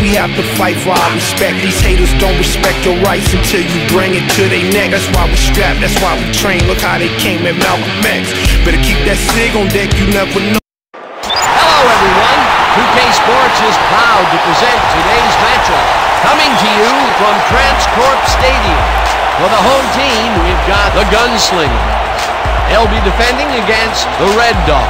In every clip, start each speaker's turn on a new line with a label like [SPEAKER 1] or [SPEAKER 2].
[SPEAKER 1] we have to fight for our respect. These haters don't respect your rights until you bring it to their neck. That's why we strapped, that's why we train. Look how they came at Malcolm X. Better keep that sig on deck, you never know.
[SPEAKER 2] Hello everyone, 2K Sports is proud to present today's matchup. Coming to you from Transcorp Stadium. For the home team, we've got the Gunslingers. They'll be defending against the Red Dogs.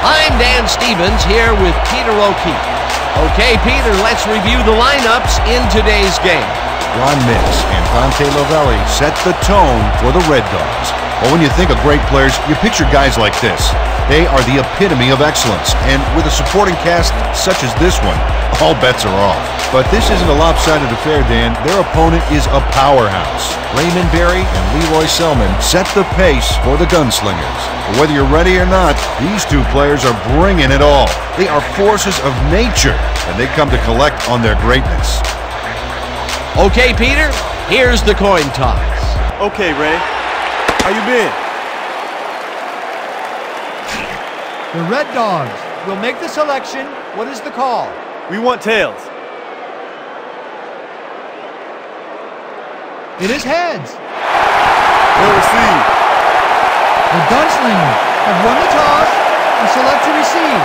[SPEAKER 2] I'm Dan Stevens here with Peter O'Keefe. Okay, Peter, let's review the lineups in today's game.
[SPEAKER 3] Ron Mix and Dante Lavelli set the tone for the Red Dogs. Well, when you think of great players, you picture guys like this. They are the epitome of excellence, and with a supporting cast such as this one, all bets are off. But this isn't a lopsided affair, Dan. Their opponent is a powerhouse. Raymond Berry and Leroy Selman set the pace for the Gunslingers. But whether you're ready or not, these two players are bringing it all. They are forces of nature, and they come to collect on their greatness.
[SPEAKER 2] Okay, Peter, here's the coin toss.
[SPEAKER 4] Okay, Ray. How you been?
[SPEAKER 5] The Red Dogs will make the selection. What is the call?
[SPEAKER 4] We want tails.
[SPEAKER 5] It is heads.
[SPEAKER 4] We'll receive.
[SPEAKER 5] The Gunslingers have won the toss and select to receive.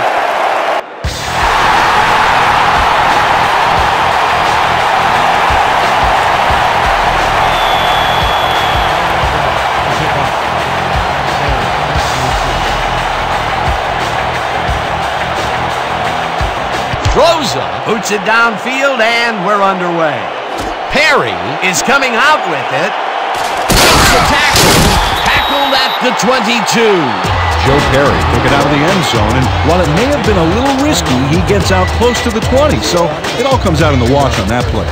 [SPEAKER 2] Rosa boots it downfield, and we're underway. Perry is coming out with it. It's a tackle. Tackled at the 22.
[SPEAKER 3] Joe Perry took it out of the end zone, and while it may have been a little risky, he gets out close to the 20, so it all comes out in the wash on that play.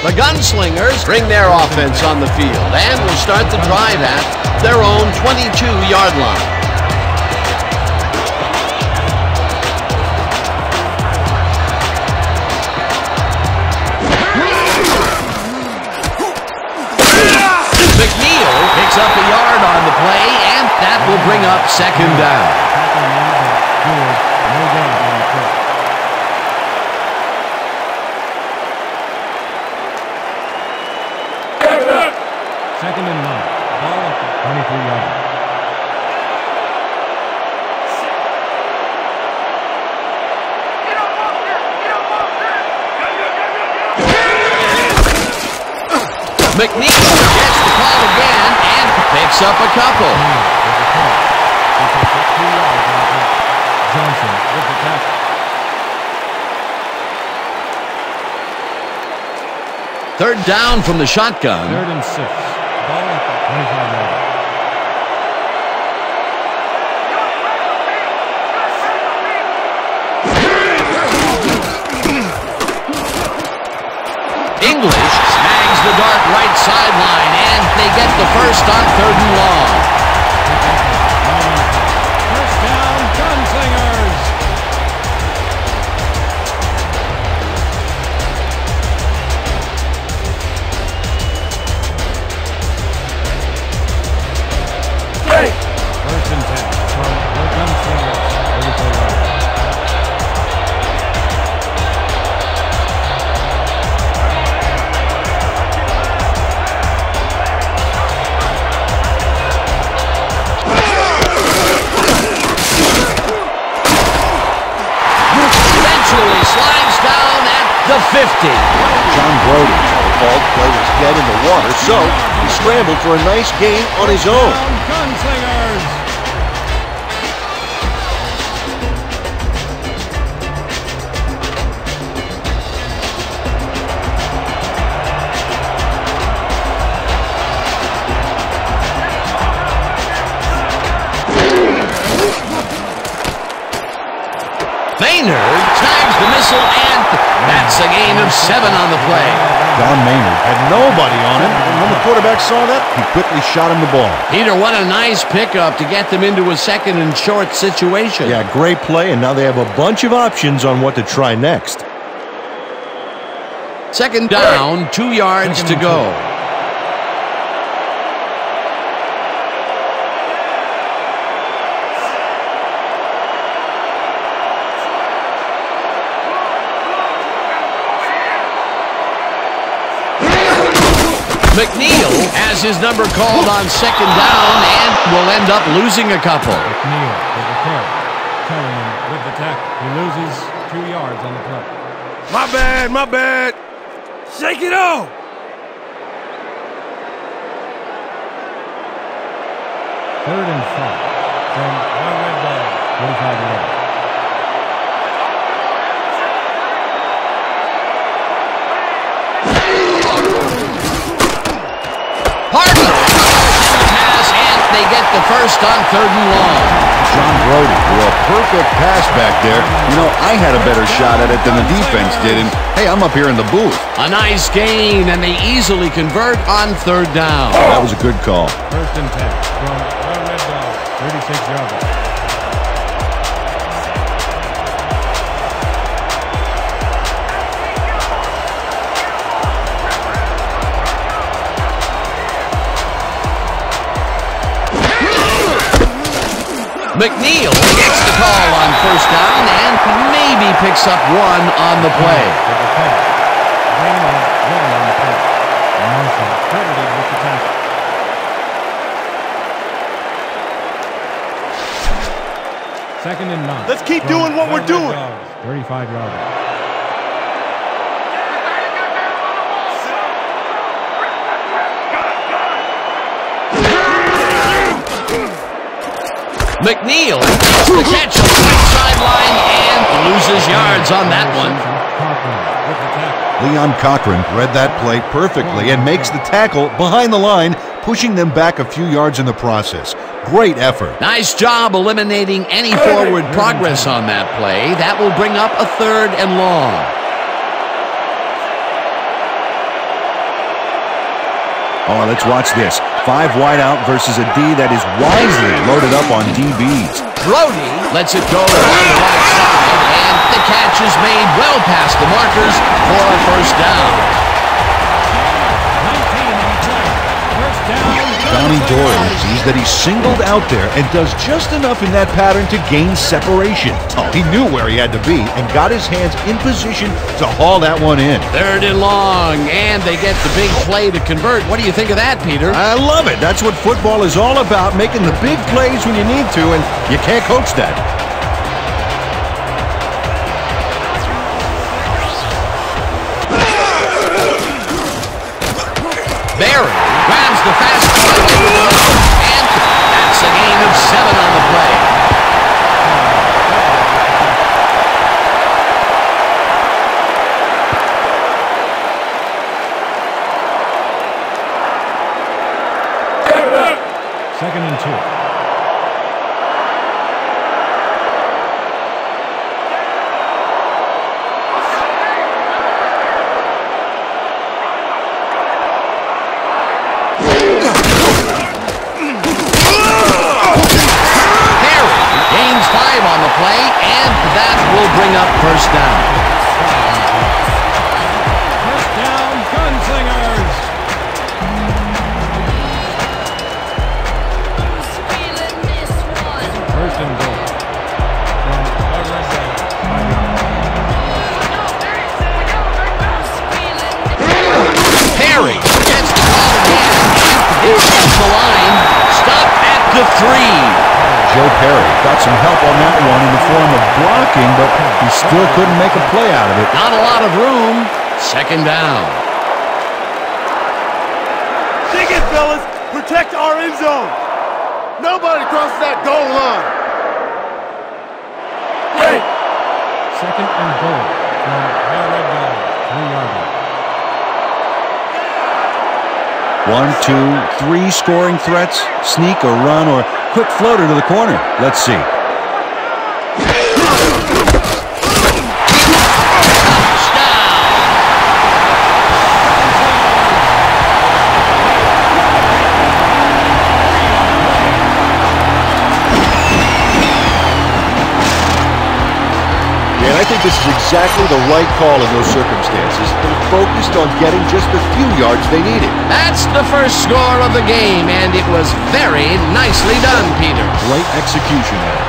[SPEAKER 2] The Gunslingers bring their offense on the field and will start the drive at their own 22-yard line. McNeil picks up a yard on the play, and that will bring up second down.
[SPEAKER 6] Second and 9. Ball at the 23-yard line.
[SPEAKER 2] McNeil gets the call again and picks up a couple.
[SPEAKER 6] Johnson with the tackle.
[SPEAKER 2] Third down from the shotgun.
[SPEAKER 6] 3rd and 6. Ball at the 25-yard line.
[SPEAKER 2] English snags the dart right sideline, and they get the first on 3rd and long.
[SPEAKER 6] First down, Gunslingers. First and 10 from the Gunslingers. 34-yard line.
[SPEAKER 2] Slides down at the 50.
[SPEAKER 3] John Brody, the ball play was dead in the water, so he scrambled for a nice gain on his own.
[SPEAKER 6] Gunslingers.
[SPEAKER 2] Maynard tags the missile, and that's a gain of 7 on the play.
[SPEAKER 3] Don Maynard had nobody on him, and when the quarterback saw that, he quickly shot him the ball.
[SPEAKER 2] Peter, what a nice pickup to get them into a 2nd and short situation.
[SPEAKER 3] Yeah, great play, and now they have a bunch of options on what to try next.
[SPEAKER 2] Second down, 2 yards to go. McNeil has his number called on second down and will end up losing a couple.
[SPEAKER 6] McNeil with the carry. Telling with the tackle. He loses 2 yards on the play.
[SPEAKER 4] My bad, my bad. Shake it off.
[SPEAKER 6] Third and 5 from our red dog. 45-11.
[SPEAKER 2] Hardy pass, and they get the first on 3rd and long.
[SPEAKER 3] John Brody threw a perfect pass back there. You know, I had a better shot at it than the defense did, and hey, I'm up here in the booth.
[SPEAKER 2] A nice gain, and they easily convert on 3rd down.
[SPEAKER 3] That was a good call.
[SPEAKER 6] First and 10 from our red dog. 36 yards.
[SPEAKER 2] McNeil gets the call on 1st down and maybe picks up 1 on the play.
[SPEAKER 6] Gain of 1 on the play. Marshall credited with the tackle. Second and 9.
[SPEAKER 4] Let's keep doing what we're doing.
[SPEAKER 6] 35 yards.
[SPEAKER 2] McNeil makes the catch on the right sideline and loses yards on that one.
[SPEAKER 3] Leon Cochran read that play perfectly and makes the tackle behind the line, pushing them back a few yards in the process. Great effort.
[SPEAKER 2] Nice job eliminating any forward progress on that play. That will bring up a 3rd and long.
[SPEAKER 3] Oh, let's watch this. 5 wide out versus a D that is wisely loaded up on DBs.
[SPEAKER 2] Brody lets it go on the right side, and the catch is made well past the markers for a 1st down.
[SPEAKER 6] 19 on the play. First down.
[SPEAKER 3] Donnie Doyle sees that he's singled out there and does just enough in that pattern to gain separation. Oh, he knew where he had to be and got his hands in position to haul that one in.
[SPEAKER 2] 3rd and long, and they get the big play to convert. What do you think of that, Peter?
[SPEAKER 3] I love it. That's what football is all about, making the big plays when you need to, and you can't coach that.
[SPEAKER 2] Barry grabs the fastball away from the road, and that's a gain of 7 on the play.
[SPEAKER 6] Second and 2.
[SPEAKER 2] Play, and that will bring up 1st down.
[SPEAKER 6] 1st down, Gunslingers. First and goal. From our red dog. 5 yards.
[SPEAKER 2] Perry gets the ball again, and it hits the line. Stop at the 3.
[SPEAKER 3] Joe Perry got some help on that one in the form of blocking, but he still couldn't make a play out of it.
[SPEAKER 2] Not a lot of room. 2nd down.
[SPEAKER 4] Dig it, fellas. Protect our end zone. Nobody crosses that goal line. Hey.
[SPEAKER 6] 2nd and goal from our red dog. 3 yards.
[SPEAKER 3] 1, 2, 3 scoring threats, sneak or run or quick floater to the corner. Let's see. And I think this is exactly the right call in those circumstances. They focused on getting just the few yards they needed.
[SPEAKER 2] That's the first score of the game, and it was very nicely done, Peter.
[SPEAKER 3] Great execution there.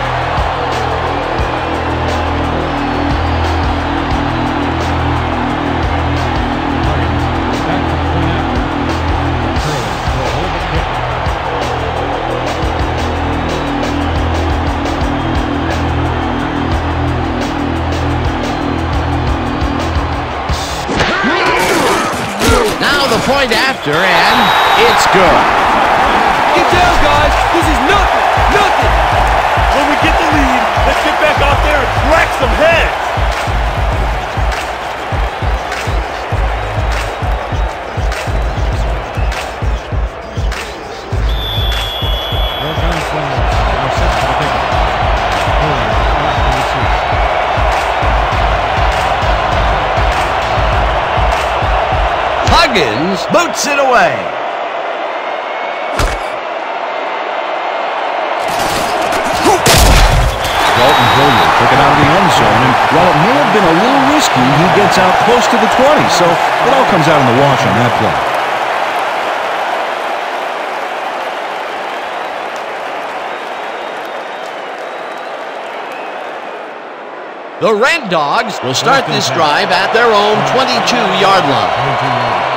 [SPEAKER 2] point after, and it's good.
[SPEAKER 4] Get down, guys. This is nothing. Nothing. When we get the lead, let's get back out there and crack some heads.
[SPEAKER 6] Your Gunslingers are set for the pickup.
[SPEAKER 2] Huggins boots it away.
[SPEAKER 3] Dalton Hilliard took it out of the end zone, and while it may have been a little risky, he gets out close to the 20, so it all comes out in the wash on that play.
[SPEAKER 2] The Red Dogs will start this drive at their own 22-yard line.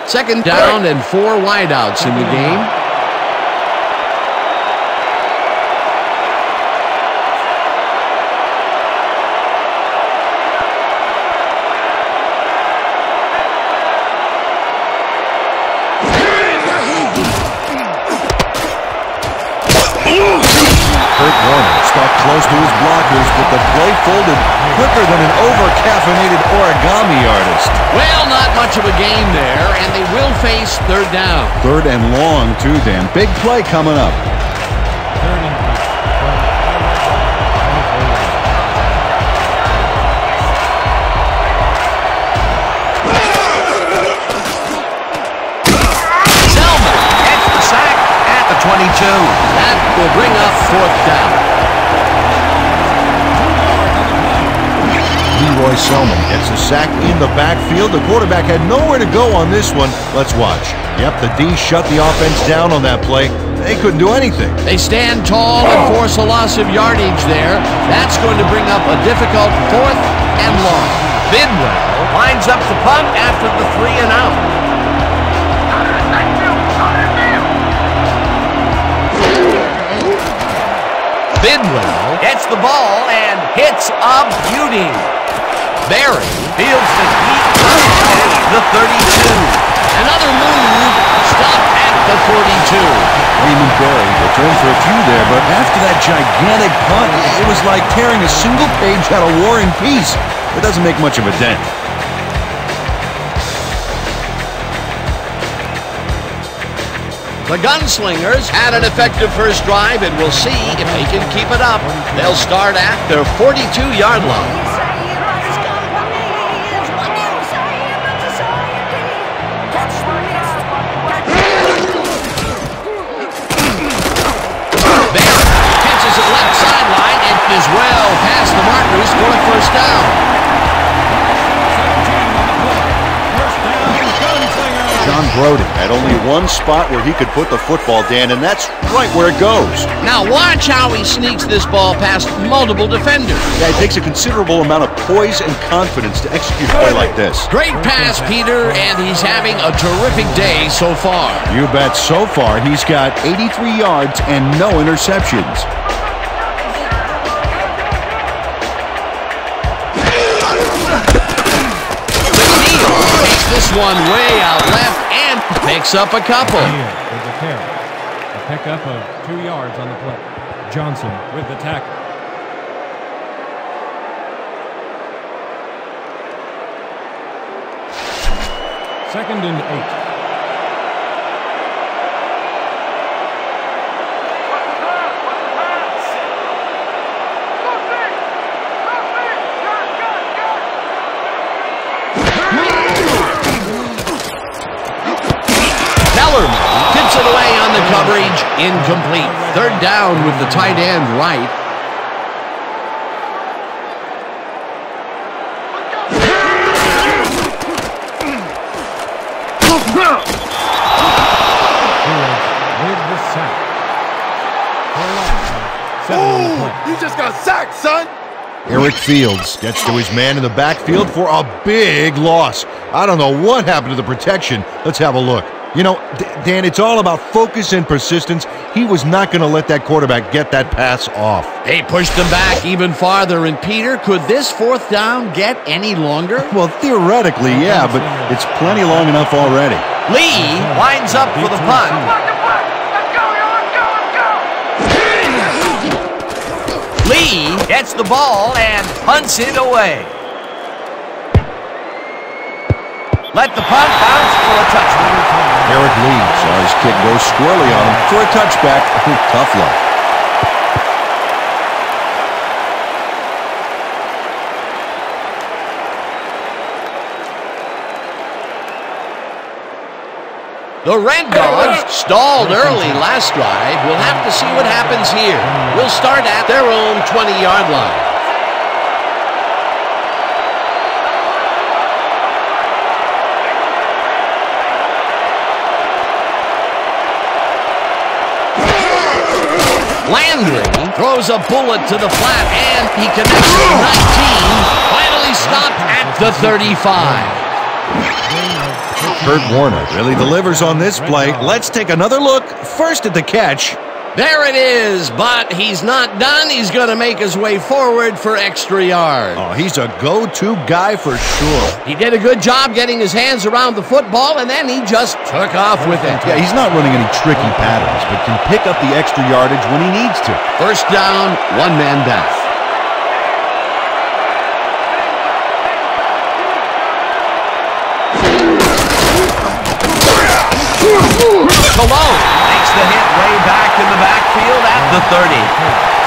[SPEAKER 2] Second down and 4 wideouts in the game.
[SPEAKER 3] Kurt Warner stuck close to his blockers, but the play folded quicker than an over-caffeinated origami artist.
[SPEAKER 2] Well, not much of a game there, and they will face third down.
[SPEAKER 3] Third and long, too, Dan. Big play coming up.
[SPEAKER 6] Third and
[SPEAKER 2] 22. That will bring up fourth down.
[SPEAKER 3] Leroy Selman gets a sack in the backfield. The quarterback had nowhere to go on this one. Let's watch. Yep, the D shut the offense down on that play. They couldn't do anything.
[SPEAKER 2] They stand tall and force a loss of yardage there. That's going to bring up a difficult fourth and long. Bidwell lines up the punt after the 3 and out. Bidwell gets the ball and hits a beauty. Barry fields the deep at the 32. Another move, stop at the 42.
[SPEAKER 3] Raymond Barry returned for a few there, but after that gigantic punt, it was like tearing a single page out of War and Peace. It doesn't make much of a dent.
[SPEAKER 2] The Gunslingers had an effective first drive, and we'll see if they can keep it up. They'll start at their 42-yard line. Barry catches it left sideline and is well past the markers for a first down.
[SPEAKER 3] John Brody had only one spot where he could put the football, Dan, and that's right where it goes.
[SPEAKER 2] Now watch how he sneaks this ball past multiple defenders.
[SPEAKER 3] Yeah, it takes a considerable amount of poise and confidence to execute a play like this.
[SPEAKER 2] Great pass, Peter, and he's having a terrific day so far.
[SPEAKER 3] You bet. So far, he's got 83 yards and no interceptions.
[SPEAKER 2] This one way out left and picks up a couple.
[SPEAKER 6] Here with the carry. A pickup of 2 yards on the play. Johnson with the tackle. Second and 8.
[SPEAKER 2] Tips it away on the coverage. Incomplete. Third down with the tight end right.
[SPEAKER 6] With the sack.
[SPEAKER 4] You just got sacked, son!
[SPEAKER 3] Eric Fields gets to his man in the backfield for a big loss. I don't know what happened to the protection. Let's have a look. You know, Dan, it's all about focus and persistence. He was not going to let that quarterback get that pass off.
[SPEAKER 2] They pushed him back even farther, and Peter, could this fourth down get any longer?
[SPEAKER 3] Well, theoretically, yeah, but it's plenty long enough already.
[SPEAKER 2] Lee lines up for the punt. Lee gets the ball and punts it away. Let the punt bounce for a touchdown.
[SPEAKER 3] Eric Lee saw his kick go squarely on him for a touchback. Tough luck.
[SPEAKER 2] The Red Dogs stalled early last drive. We'll have to see what happens here. We'll start at their own 20-yard line. Landry throws a bullet to the flat, and he connects at 19. Finally stopped at the 35.
[SPEAKER 3] Kurt Warner really delivers on this play. Let's take another look. First at the catch.
[SPEAKER 2] There it is, but he's not done. He's going to make his way forward for extra yards.
[SPEAKER 3] Oh, he's a go-to guy for sure.
[SPEAKER 2] He did a good job getting his hands around the football, and then he just took off with it.
[SPEAKER 3] Yeah, he's not running any tricky patterns, but can pick up the extra yardage when he needs to.
[SPEAKER 2] First down, one man down. Cologne makes the hit way back in the backfield at the 30.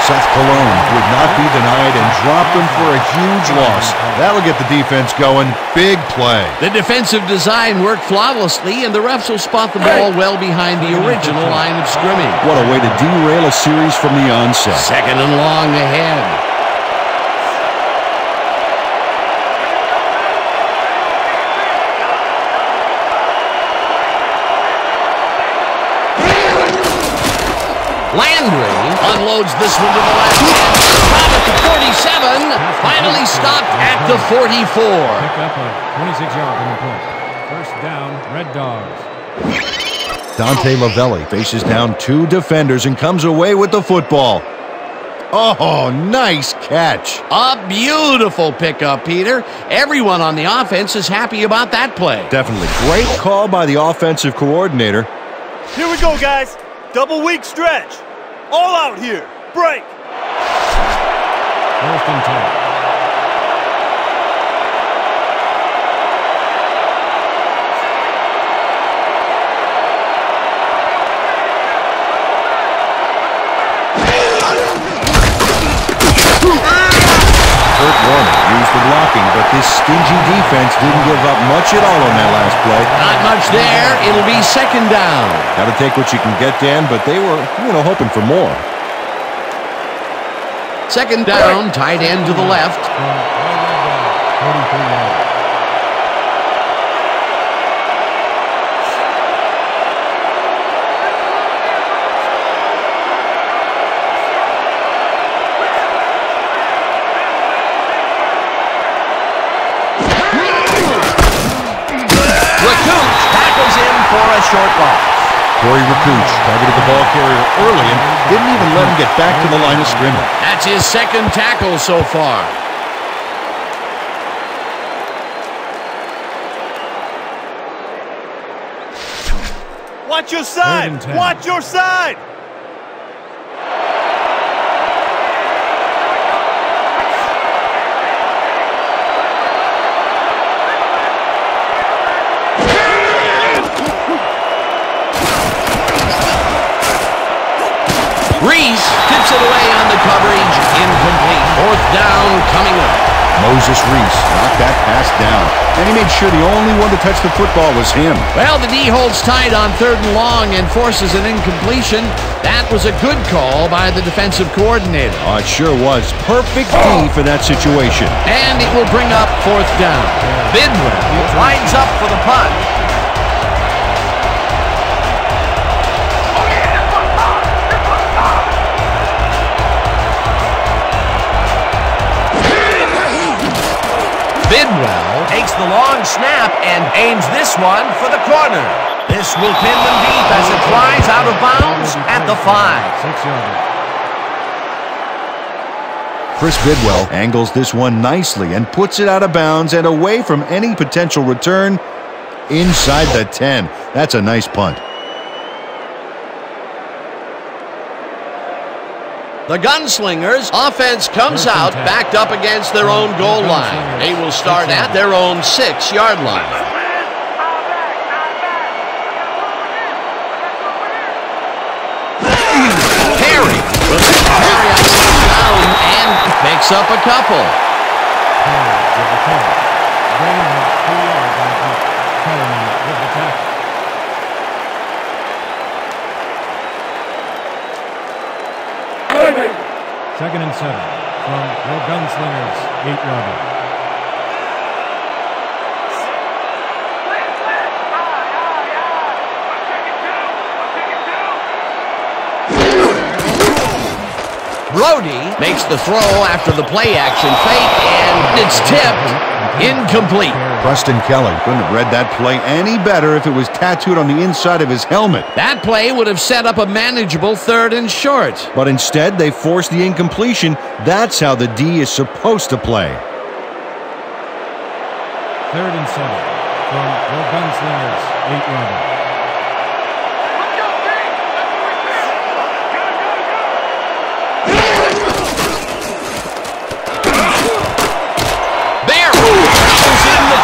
[SPEAKER 3] Seth Cologne would not be denied and dropped him for a huge loss. That'll get the defense going. Big play.
[SPEAKER 2] The defensive design worked flawlessly, and the refs will spot the ball well behind the original line of scrimmage.
[SPEAKER 3] What a way to derail a series from the onset.
[SPEAKER 2] Second and long ahead. Landry unloads this one to the left. Stop at the 47. Finally stopped at the 44.
[SPEAKER 6] Pick up a 26-yard on the play. First down, Red Dogs.
[SPEAKER 3] Dante Lavelli faces down two defenders and comes away with the football. Oh, nice catch.
[SPEAKER 2] A beautiful pickup, Peter. Everyone on the offense is happy about that play.
[SPEAKER 3] Definitely. Great call by the offensive coordinator.
[SPEAKER 4] Here we go, guys. Double weak stretch. All out here. Break.
[SPEAKER 6] First and 10.
[SPEAKER 3] Kurt Warner used the blocking, but this stingy defense didn't give up much at all on that last play.
[SPEAKER 2] Not much there. It'll be second down.
[SPEAKER 3] Got to take what you can get, Dan, but they were, hoping for more.
[SPEAKER 2] Second down, tight end to the left.
[SPEAKER 6] 43 yards.
[SPEAKER 2] For a short loss.
[SPEAKER 3] Corey Rakuch targeted the ball carrier early and didn't even let him get back to the line of scrimmage.
[SPEAKER 2] That's his second tackle so far.
[SPEAKER 4] Watch your side. Watch your side.
[SPEAKER 2] Reese tips it away on the coverage. Incomplete. Fourth down coming up.
[SPEAKER 3] Moses Reese knocked that pass down, and he made sure the only one to touch the football was him.
[SPEAKER 2] Well, the D holds tight on third and long and forces an incompletion. That was a good call by the defensive coordinator.
[SPEAKER 3] Oh, it sure was. Perfect D for that situation.
[SPEAKER 2] And it will bring up fourth down. Bidwell lines up for the punt. Bidwell takes the long snap and aims this one for the corner. This will pin them deep as it flies out of bounds at the 5.
[SPEAKER 6] 6-yarder.
[SPEAKER 3] Chris Bidwell angles this one nicely and puts it out of bounds and away from any potential return inside the 10. That's a nice punt.
[SPEAKER 2] The Gunslingers offense comes out backed up against their own goal line. They will start at their own 6-yard line. Perry will carry out down and picks up a couple.
[SPEAKER 6] Second and 7 from the Gunslingers, 8-yarder.
[SPEAKER 2] Brody makes the throw after the play-action fake, and it's tipped. Incomplete.
[SPEAKER 3] Preston Kelly couldn't have read that play any better if it was tattooed on the inside of his helmet.
[SPEAKER 2] That play would have set up a manageable 3rd and short.
[SPEAKER 3] But instead, they forced the incompletion. That's how the D is supposed to play.
[SPEAKER 6] 3rd and 7 from the Gunslingers, 8-yarder.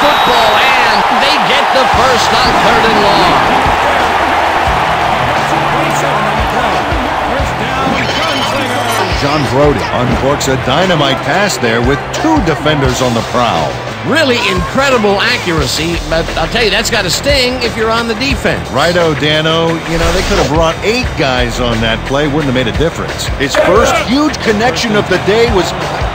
[SPEAKER 2] Football, and they get the first on 3rd and long.
[SPEAKER 3] John Brody uncorks a dynamite pass there with 2 defenders on the prowl.
[SPEAKER 2] Really incredible accuracy, but I'll tell you, that's got to sting if you're on the defense.
[SPEAKER 3] Righto, Dano. You know, they could have brought 8 guys on that play. Wouldn't have made a difference. His first huge connection of the day was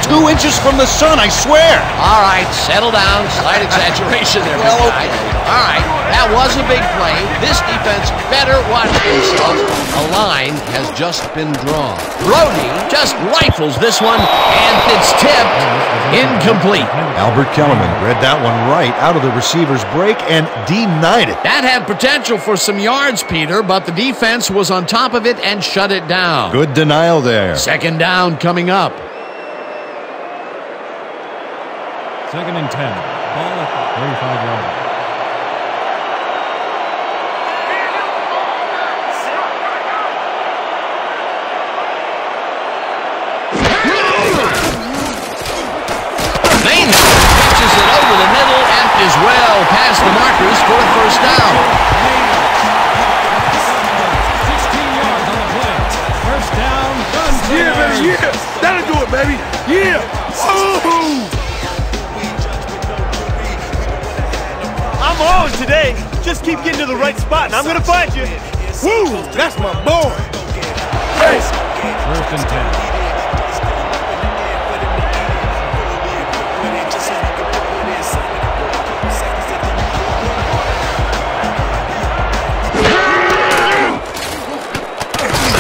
[SPEAKER 3] 2 inches from the sun, I swear.
[SPEAKER 2] All right, settle down. Slight exaggeration there, big guy. All right, that was a big play. This defense better watch themselves. A line has just been drawn. Brody just rifles this one, and it's tipped. Incomplete.
[SPEAKER 3] Albert Kellerman read that one right out of the receiver's break and denied it.
[SPEAKER 2] That had potential for some yards, Peter, but the defense was on top of it and shut it down.
[SPEAKER 3] Good denial there.
[SPEAKER 2] 2nd down coming up.
[SPEAKER 6] 2nd and 10. Ball at the 35-yarder.
[SPEAKER 2] Pitches it over the middle and is well past the markers for a first down.
[SPEAKER 6] 16 yards on the play. First down, Gunslingers.
[SPEAKER 4] Yeah, baby, yeah. That'll do it, baby. Yeah. Woo! I'm on today. Just keep getting to the right spot, and I'm going to find you. Woo! That's my boy. Hey.
[SPEAKER 6] 1st and 10.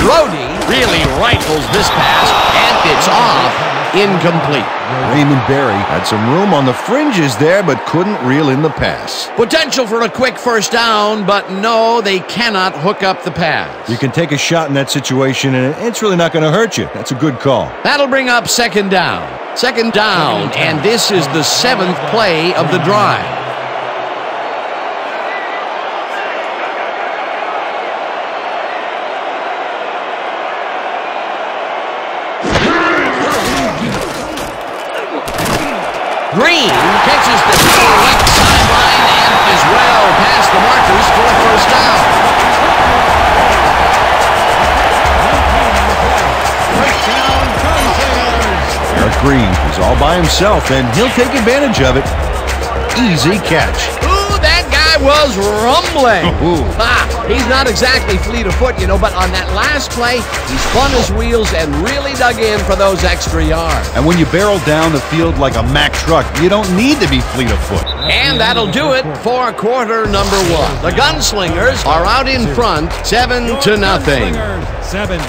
[SPEAKER 2] Brody really rifles this pass, and it's off. Incomplete.
[SPEAKER 3] Raymond Berry had some room on the fringes there, but couldn't reel in the pass.
[SPEAKER 2] Potential for a quick first down, but no, they cannot hook up the pass.
[SPEAKER 3] You can take a shot in that situation, and it's really not going to hurt you. That's a good call.
[SPEAKER 2] That'll bring up 2nd down. 2nd down, and this is the 7th play of the drive. Green catches the left sideline and is well past the markers for a first down.
[SPEAKER 3] Eric Green is all by himself, and he'll take advantage of it. Easy catch.
[SPEAKER 2] Ooh, that guy was rumbling. He's not exactly fleet of foot, you know, but on that last play, he spun his wheels and really dug in for those extra yards.
[SPEAKER 3] And when you barrel down the field like a Mack truck, you don't need to be fleet of foot.
[SPEAKER 2] And that'll do it for quarter number 1. The Gunslingers are out in front, 7-0.
[SPEAKER 6] 7.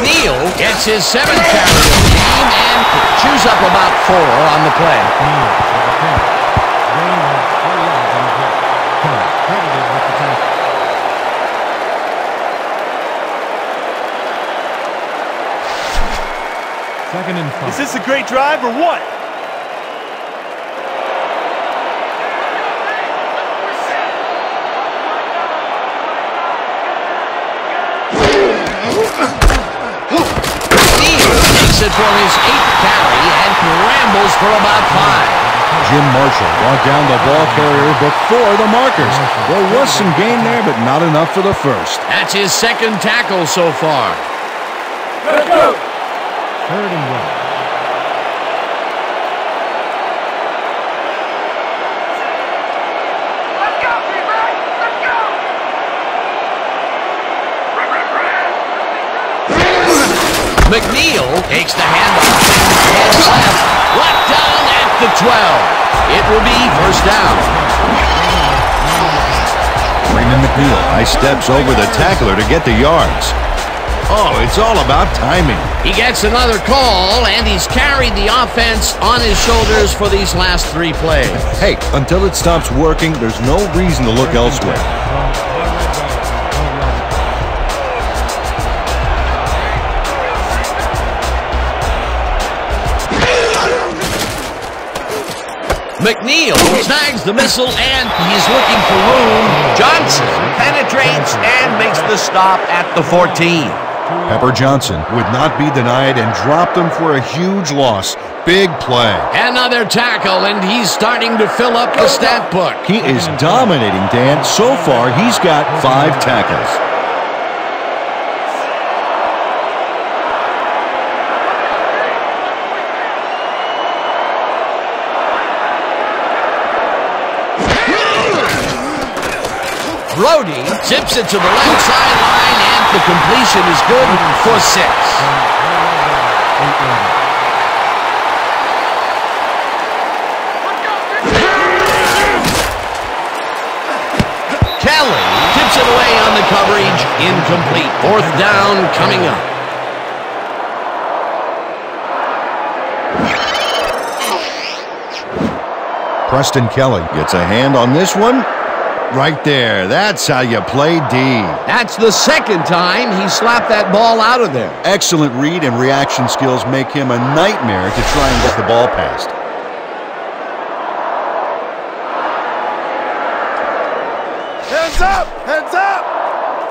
[SPEAKER 2] McNeil gets his 7th carry of the game and chews up about 4 on the play.
[SPEAKER 6] Second and 5.
[SPEAKER 4] Is this a great drive or what?
[SPEAKER 2] It for his 8th carry and rambles for about 5.
[SPEAKER 3] Jim Marshall brought down the ball carrier before the markers. There was some gain there, but not enough for the first.
[SPEAKER 2] That's his 2nd tackle so far.
[SPEAKER 6] Let's go. 3rd and 1.
[SPEAKER 2] McNeil takes the handoff and heads left. Locked down at the 12. It will be 1st down.
[SPEAKER 3] Raymond McNeil high steps over the tackler to get the yards. Oh, it's all about timing.
[SPEAKER 2] He gets another call, and he's carried the offense on his shoulders for these last 3 plays.
[SPEAKER 3] Hey, until it stops working, there's no reason to look elsewhere.
[SPEAKER 2] McNeil snags the missile, and he's looking for room. Johnson penetrates and makes the stop at the 14.
[SPEAKER 3] Pepper Johnson would not be denied and dropped him for a huge loss. Big play.
[SPEAKER 2] Another tackle, and he's starting to fill up the stat book.
[SPEAKER 3] He is dominating, Dan. So far, he's got 5 tackles.
[SPEAKER 2] Brody zips it to the left sideline, and the completion is good for 6. Kelly tips it away on the coverage. Incomplete. 4th down coming up.
[SPEAKER 3] Preston Kelly gets a hand on this one. Right there. That's how you play D.
[SPEAKER 2] That's the 2nd time he slapped that ball out of there.
[SPEAKER 3] Excellent read and reaction skills make him a nightmare to try and get the ball past.
[SPEAKER 4] Hands up! Hands up!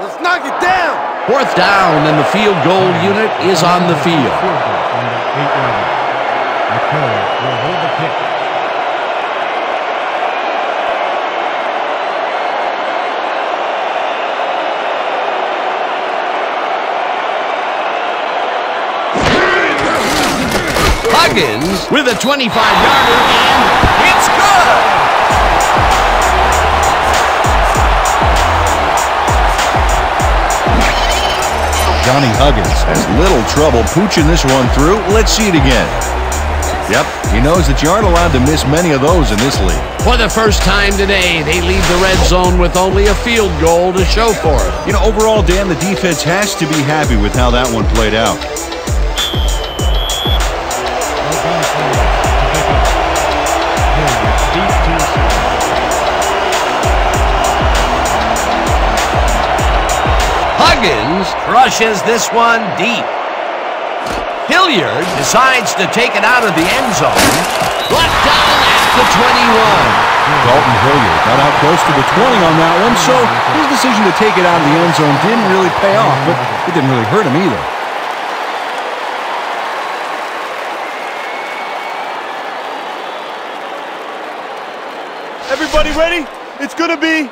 [SPEAKER 4] Let's knock it down!
[SPEAKER 2] 4th down, and the field goal unit is on the field.
[SPEAKER 6] McCullough will hold the kick.
[SPEAKER 2] Huggins with a 25-yarder, and it's good!
[SPEAKER 3] Johnny Huggins has little trouble pooching this one through. Let's see it again. Yep, he knows that you aren't allowed to miss many of those in this league.
[SPEAKER 2] For the first time today, they leave the red zone with only a field goal to show for it.
[SPEAKER 3] You know, overall, Dan, the defense has to be happy with how that one played out.
[SPEAKER 2] Huggins rushes this one deep. Hilliard decides to take it out of the end zone. Brought down at the 21.
[SPEAKER 3] Dalton Hilliard got out close to the 20 on that one, so his decision to take it out of the end zone didn't really pay off, but it didn't really hurt him either.
[SPEAKER 4] Everybody ready? It's gonna be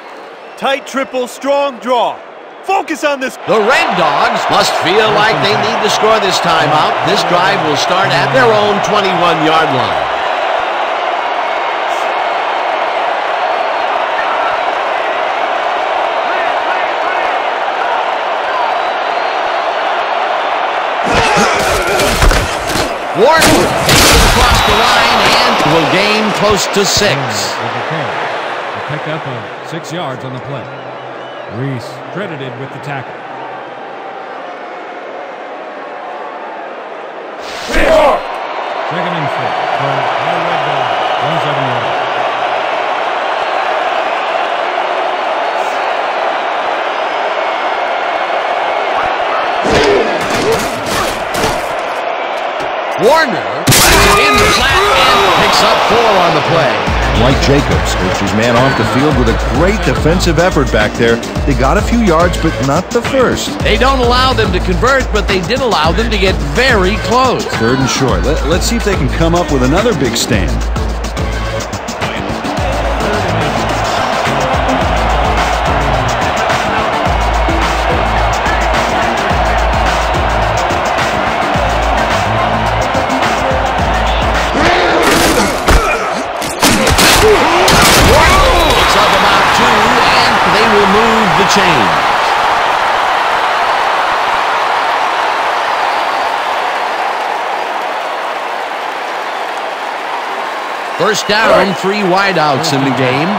[SPEAKER 4] tight triple, strong draw. Focus on this.
[SPEAKER 2] The Red Dogs must feel like they need to score this timeout. This drive will start at their own 21-yard line. Wharton takes it across the line and will gain close to 6.
[SPEAKER 6] They picked up 6 yards on the play. Reese credited with the tackle. Second and 6. So, no red dog. 27 yards.
[SPEAKER 2] Warner drives it in the flat and picks up 4 on the play.
[SPEAKER 3] Mike Jacobs coached his man off the field with a great defensive effort back there. They got a few yards, but not the first.
[SPEAKER 2] They don't allow them to convert, but they did allow them to get very close.
[SPEAKER 3] Third and short. Let's see if they can come up with another big stand.
[SPEAKER 2] Picks up about 2, and they will move the chains. First down, 3 wideouts in the game.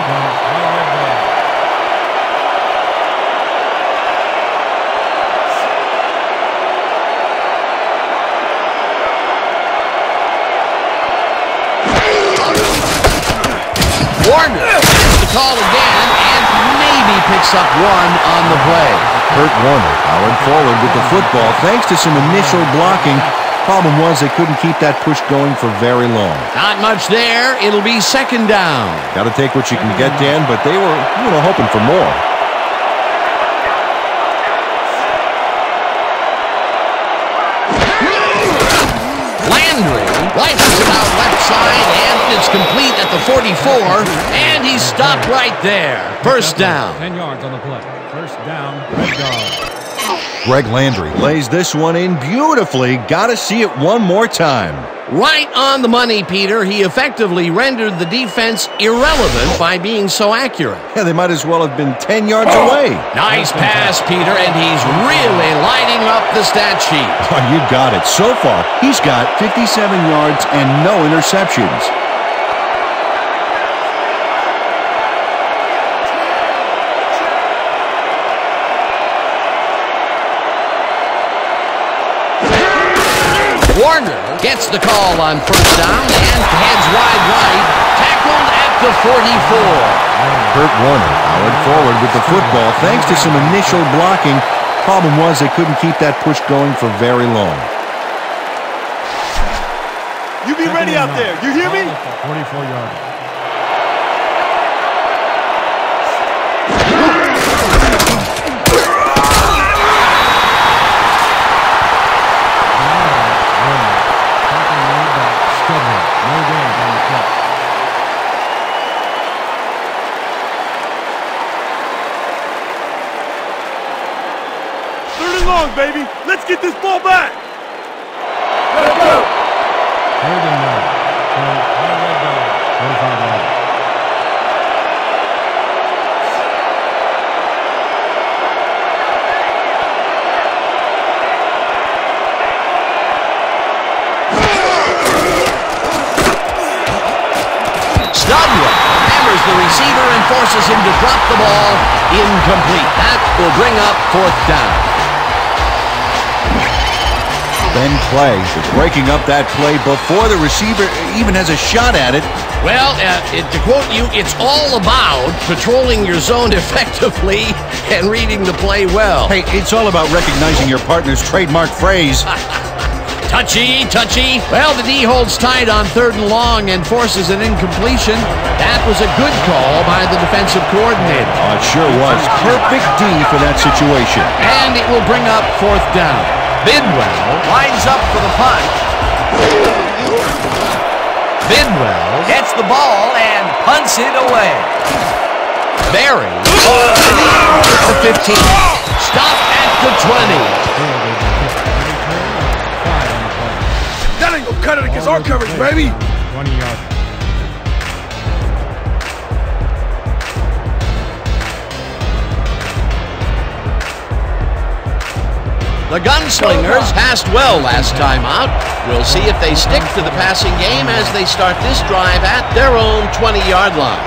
[SPEAKER 2] Warner gets the call again and maybe picks up 1 on the play.
[SPEAKER 3] Kurt Warner powered forward with the football thanks to some initial blocking. Problem was they couldn't keep that push going for very long.
[SPEAKER 2] Not much there. It'll be second down.
[SPEAKER 3] Got to take what you can get, Dan, but they were, hoping for more.
[SPEAKER 2] Landry rifles it out left side, and it's complete at the 44, and he's stopped right there. First down.
[SPEAKER 6] 10 yards on the play. First down, red dog.
[SPEAKER 3] Greg Landry lays this one in beautifully. Got to see it one more time.
[SPEAKER 2] Right on the money, Peter. He effectively rendered the defense irrelevant by being so accurate.
[SPEAKER 3] Yeah, they might as well have been 10 yards away.
[SPEAKER 2] Nice pass, Peter, and he's really lighting up the stat sheet.
[SPEAKER 3] Oh, you got it. So far, he's got 57 yards and no interceptions.
[SPEAKER 2] Warner gets the call on first down and heads wide right, tackled at the 44.
[SPEAKER 3] Kurt Warner powered forward with the football thanks to some initial blocking. Problem was they couldn't keep that push going for very long.
[SPEAKER 4] You be ready out there. You hear me?
[SPEAKER 6] 44 yards.
[SPEAKER 4] Baby, let's get this ball back.
[SPEAKER 6] Let's go. Third and 9. So, red dog. 45 yards.
[SPEAKER 2] Studwell hammers the receiver and forces him to drop the ball. Incomplete. That will bring up fourth down.
[SPEAKER 3] Ben Clay is breaking up that play before the receiver even has a shot at it.
[SPEAKER 2] Well, to quote you, it's all about patrolling your zone effectively and reading the play well.
[SPEAKER 3] Hey, it's all about recognizing your partner's trademark phrase.
[SPEAKER 2] Touchy, touchy. Well, the D holds tight on third and long and forces an incompletion. That was a good call by the defensive coordinator.
[SPEAKER 3] Oh, it sure was. Perfect D for that situation.
[SPEAKER 2] And it will bring up fourth down. Bidwell lines up for the punt. Bidwell gets the ball and punts it away. Barry the 15. Stopped at the 20.
[SPEAKER 4] That ain't gonna cut it against our coverage, baby.
[SPEAKER 6] 20 yards.
[SPEAKER 2] The Gunslingers passed well last time out. We'll see if they stick to the passing game as they start this drive at their own 20-yard line.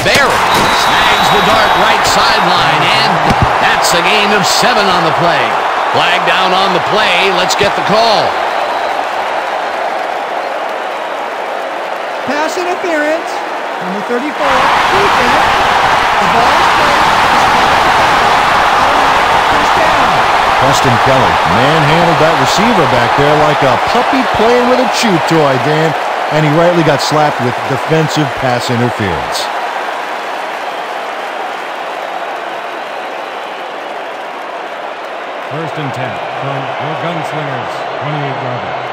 [SPEAKER 2] Barry snags the dart right sideline, and that's a gain of 7 on the play. Flag down on the play. Let's get the call.
[SPEAKER 5] Pass interference. Number 34. Defense. The ball is placed. First down.
[SPEAKER 3] Preston Kelly manhandled that receiver back there like a puppy playing with a chew toy, Dan, and he rightly got slapped with defensive pass interference.
[SPEAKER 6] First and 10 from the Gunslingers, 28-yard line.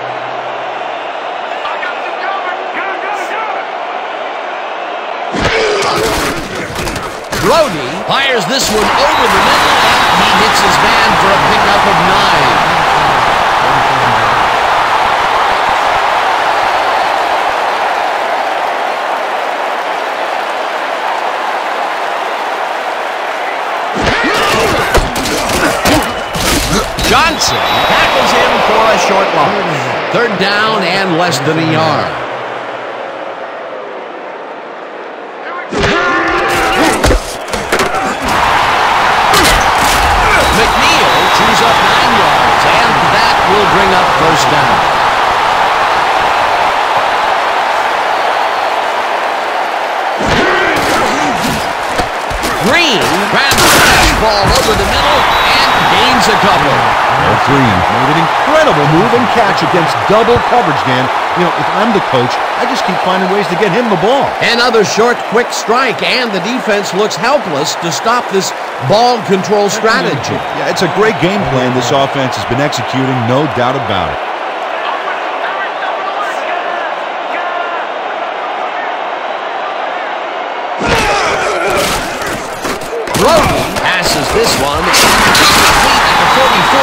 [SPEAKER 2] Brody fires this one over the middle, and he hits his man for a pickup of 9. Johnson tackles him for a short loss. 3rd down and less than a yard. Chews up 9 yards, and that will bring up first down. Green grabs the ball over the middle and gains a couple.
[SPEAKER 3] Green made an incredible move and catch against double coverage, Dan. You know, if I'm the coach, I just keep finding ways to get him the ball.
[SPEAKER 2] Another short, quick strike, and the defense looks helpless to stop this ball control strategy.
[SPEAKER 3] Yeah, it's a great game plan this offense has been executing, no doubt about it.
[SPEAKER 2] Brody passes this one at the 44,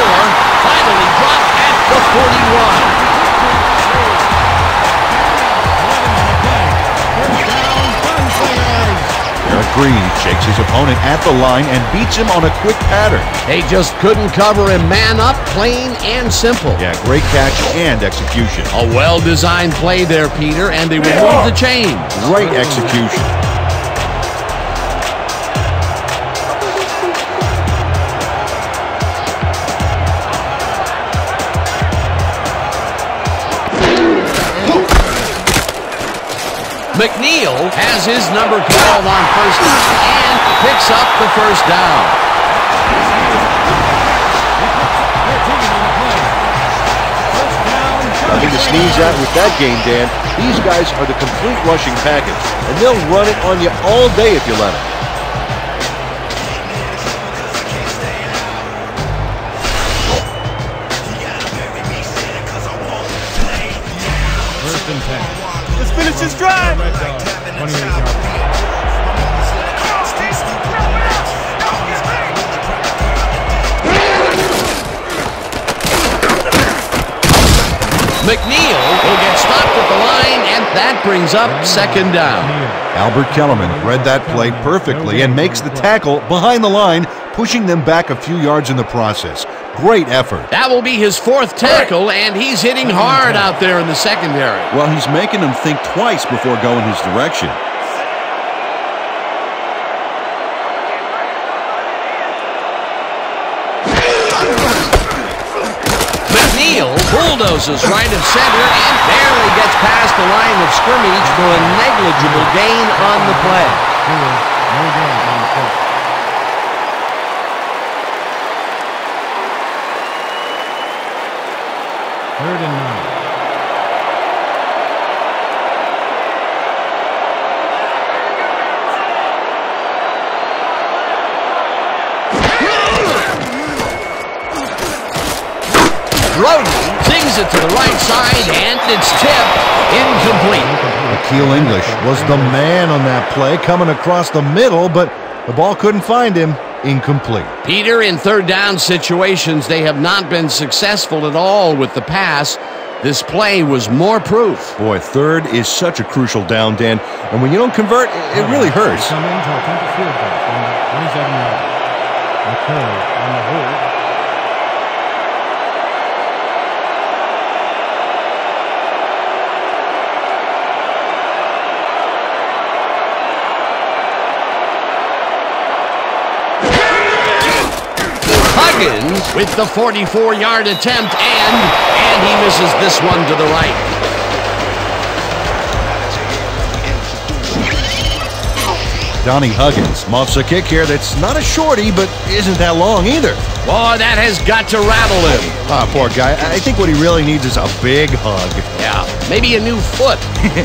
[SPEAKER 2] finally dropped at the 41.
[SPEAKER 3] Green shakes his opponent at the line and beats him on a quick pattern.
[SPEAKER 2] They just couldn't cover him man up, plain and simple.
[SPEAKER 3] Yeah, great catch and execution.
[SPEAKER 2] A well-designed play there, Peter, and they remove the chain.
[SPEAKER 3] Great execution.
[SPEAKER 2] McNeil has his number called on first down and picks up the first down.
[SPEAKER 3] Nothing to sneeze at with that game, Dan. These guys are the complete rushing package, and they'll run it on you all day if you let them.
[SPEAKER 6] First and 10.
[SPEAKER 4] Let's finish this drive.
[SPEAKER 6] Red Dog, 28-yard line.
[SPEAKER 2] McNeil will get stopped at the line, and that brings up second down.
[SPEAKER 3] Albert Kellerman read that play perfectly and makes the tackle behind the line, pushing them back a few yards in the process. Great effort.
[SPEAKER 2] That will be his 4th tackle, and he's hitting hard out there in the secondary.
[SPEAKER 3] Well, he's making them think twice before going his direction.
[SPEAKER 2] McNeil bulldozes right of center and barely gets past the line of scrimmage for a negligible gain on the play.
[SPEAKER 6] No gain on the play. Third and 9.
[SPEAKER 2] Brody sings it to the right side, and it's tipped incomplete.
[SPEAKER 3] Akil English was the man on that play, coming across the middle, but the ball couldn't find him. Incomplete.
[SPEAKER 2] Peter, in 3rd down situations, they have not been successful at all with the pass. This play was more proof.
[SPEAKER 3] Boy, 3rd is such a crucial down, Dan, and when you don't convert, it really hurts.
[SPEAKER 6] Come in to attempt a field goal from the 27-yard line. McCoy on the hold.
[SPEAKER 2] Huggins with the 44-yard attempt, and he misses this one to the right.
[SPEAKER 3] Donnie Huggins muffs a kick here that's not a shorty, but isn't that long either.
[SPEAKER 2] Boy, that has got to rattle him.
[SPEAKER 3] Ah, poor guy. I think what he really needs is a big hug.
[SPEAKER 2] Yeah, maybe a new foot.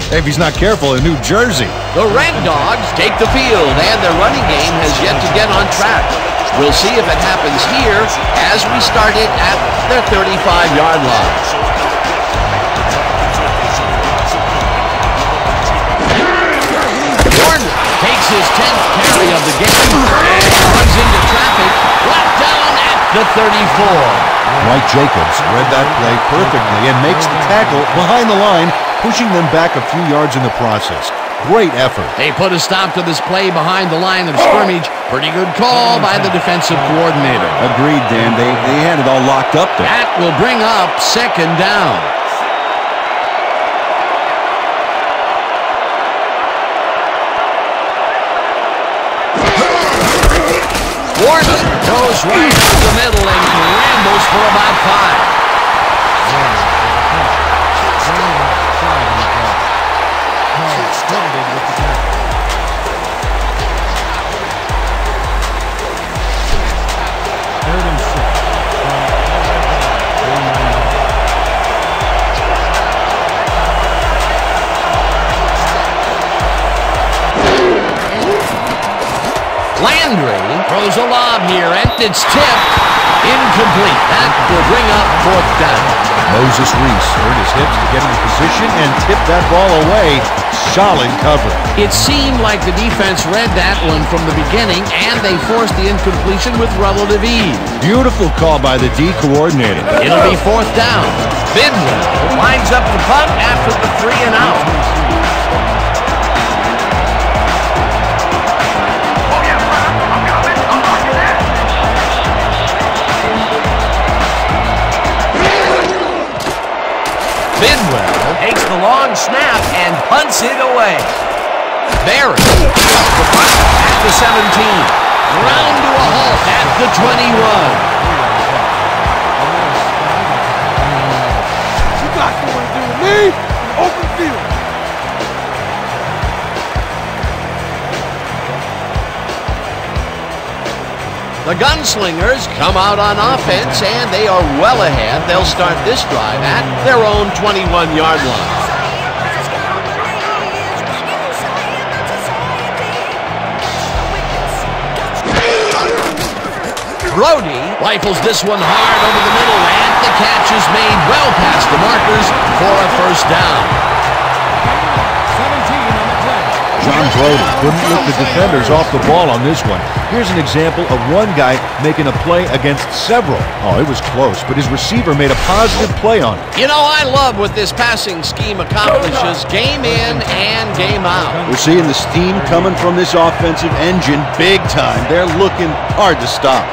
[SPEAKER 3] If he's not careful, a new jersey.
[SPEAKER 2] The Red Dogs take the field, and their running game has yet to get on track. We'll see if it happens here as we start it at their 35-yard line. Warner takes his 10th carry of the game and runs into traffic, brought down at the 34.
[SPEAKER 3] Mike Jacobs read that play perfectly and makes the tackle behind the line, pushing them back a few yards in the process. Great effort.
[SPEAKER 2] They put a stop to this play behind the line of scrimmage. Pretty good call by the defensive coordinator.
[SPEAKER 3] Agreed, Dan. They had it all locked up there.
[SPEAKER 2] That will bring up second down. Warner goes right up the middle and rambles for about 5. Landry throws a lob here, and it's tipped. Incomplete. That will bring up fourth down.
[SPEAKER 3] Moses Reese earned his hips to get into position and tip that ball away. Solid cover.
[SPEAKER 2] It seemed like the defense read that one from the beginning, and they forced the incompletion with relative ease.
[SPEAKER 3] Beautiful call by the D coordinator.
[SPEAKER 2] It'll be fourth down. Bidwell lines up the punt after the 3-and-out. Bidwell takes the long snap and punts it away. Barrett at the 17. Round to a halt at the 21.
[SPEAKER 4] You got something to do with me? Open field.
[SPEAKER 2] The Gunslingers come out on offense, and they are well ahead. They'll start this drive at their own 21-yard line. Brody rifles this one hard over the middle, and the catch is made well past the markers for a first down.
[SPEAKER 3] John Brody couldn't lift the defenders off the ball on this one. Here's an example of one guy making a play against several. Oh, it was close, but his receiver made a positive play on it.
[SPEAKER 2] You know, I love what this passing scheme accomplishes, game in and game out.
[SPEAKER 3] We're seeing the steam coming from this offensive engine big time. They're looking hard to stop.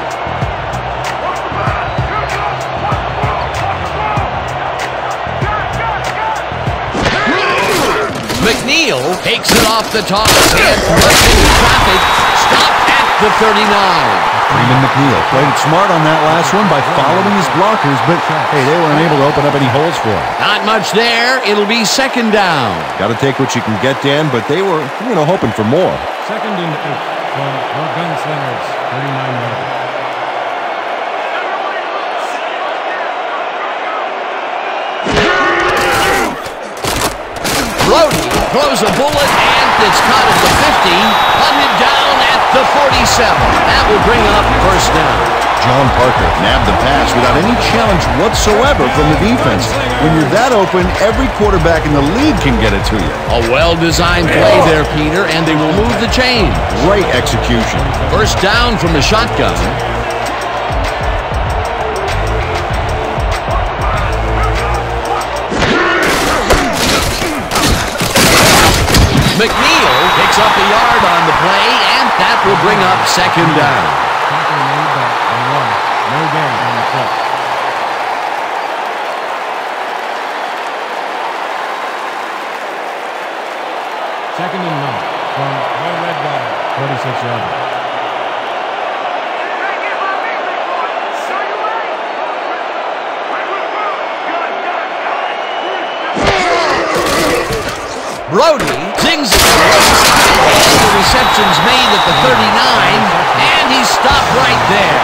[SPEAKER 2] McNeil takes it off the toss and runs into traffic. Stopped at the 39.
[SPEAKER 3] Freeman McNeil played it smart on that last one by following his blockers, but hey, they weren't able to open up any holes for him.
[SPEAKER 2] Not much there. It'll be second down.
[SPEAKER 3] Got to take what you can get, Dan, but they were, hoping for more.
[SPEAKER 6] Second and 8 for the Gunslingers, 39 yards.
[SPEAKER 2] Brody throws a bullet, and it's caught at the 50, punted down at the 47. That will bring up first down.
[SPEAKER 3] John Parker nabbed the pass without any challenge whatsoever from the defense. When you're that open, every quarterback in the league can get it to you.
[SPEAKER 2] A well-designed play there, Peter, and they will move the chain.
[SPEAKER 3] Great execution.
[SPEAKER 2] First down from the shotgun. McNeil picks up a yard on the play, and that will bring up second down.
[SPEAKER 6] Tackle made by one. No gain on the play. Second and 9 from the Red Dogs, 46 yards.
[SPEAKER 2] Brody zings it and the reception's made at the 39, and he stopped right there.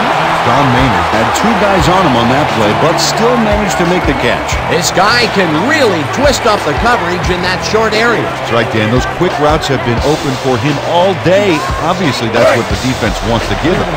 [SPEAKER 3] Don Maynard had two guys on him on that play, but still managed to make the catch.
[SPEAKER 2] This guy can really twist up the coverage in that short area.
[SPEAKER 3] That's right, Dan. Those quick routes have been open for him all day. Obviously, that's what the defense wants to give him.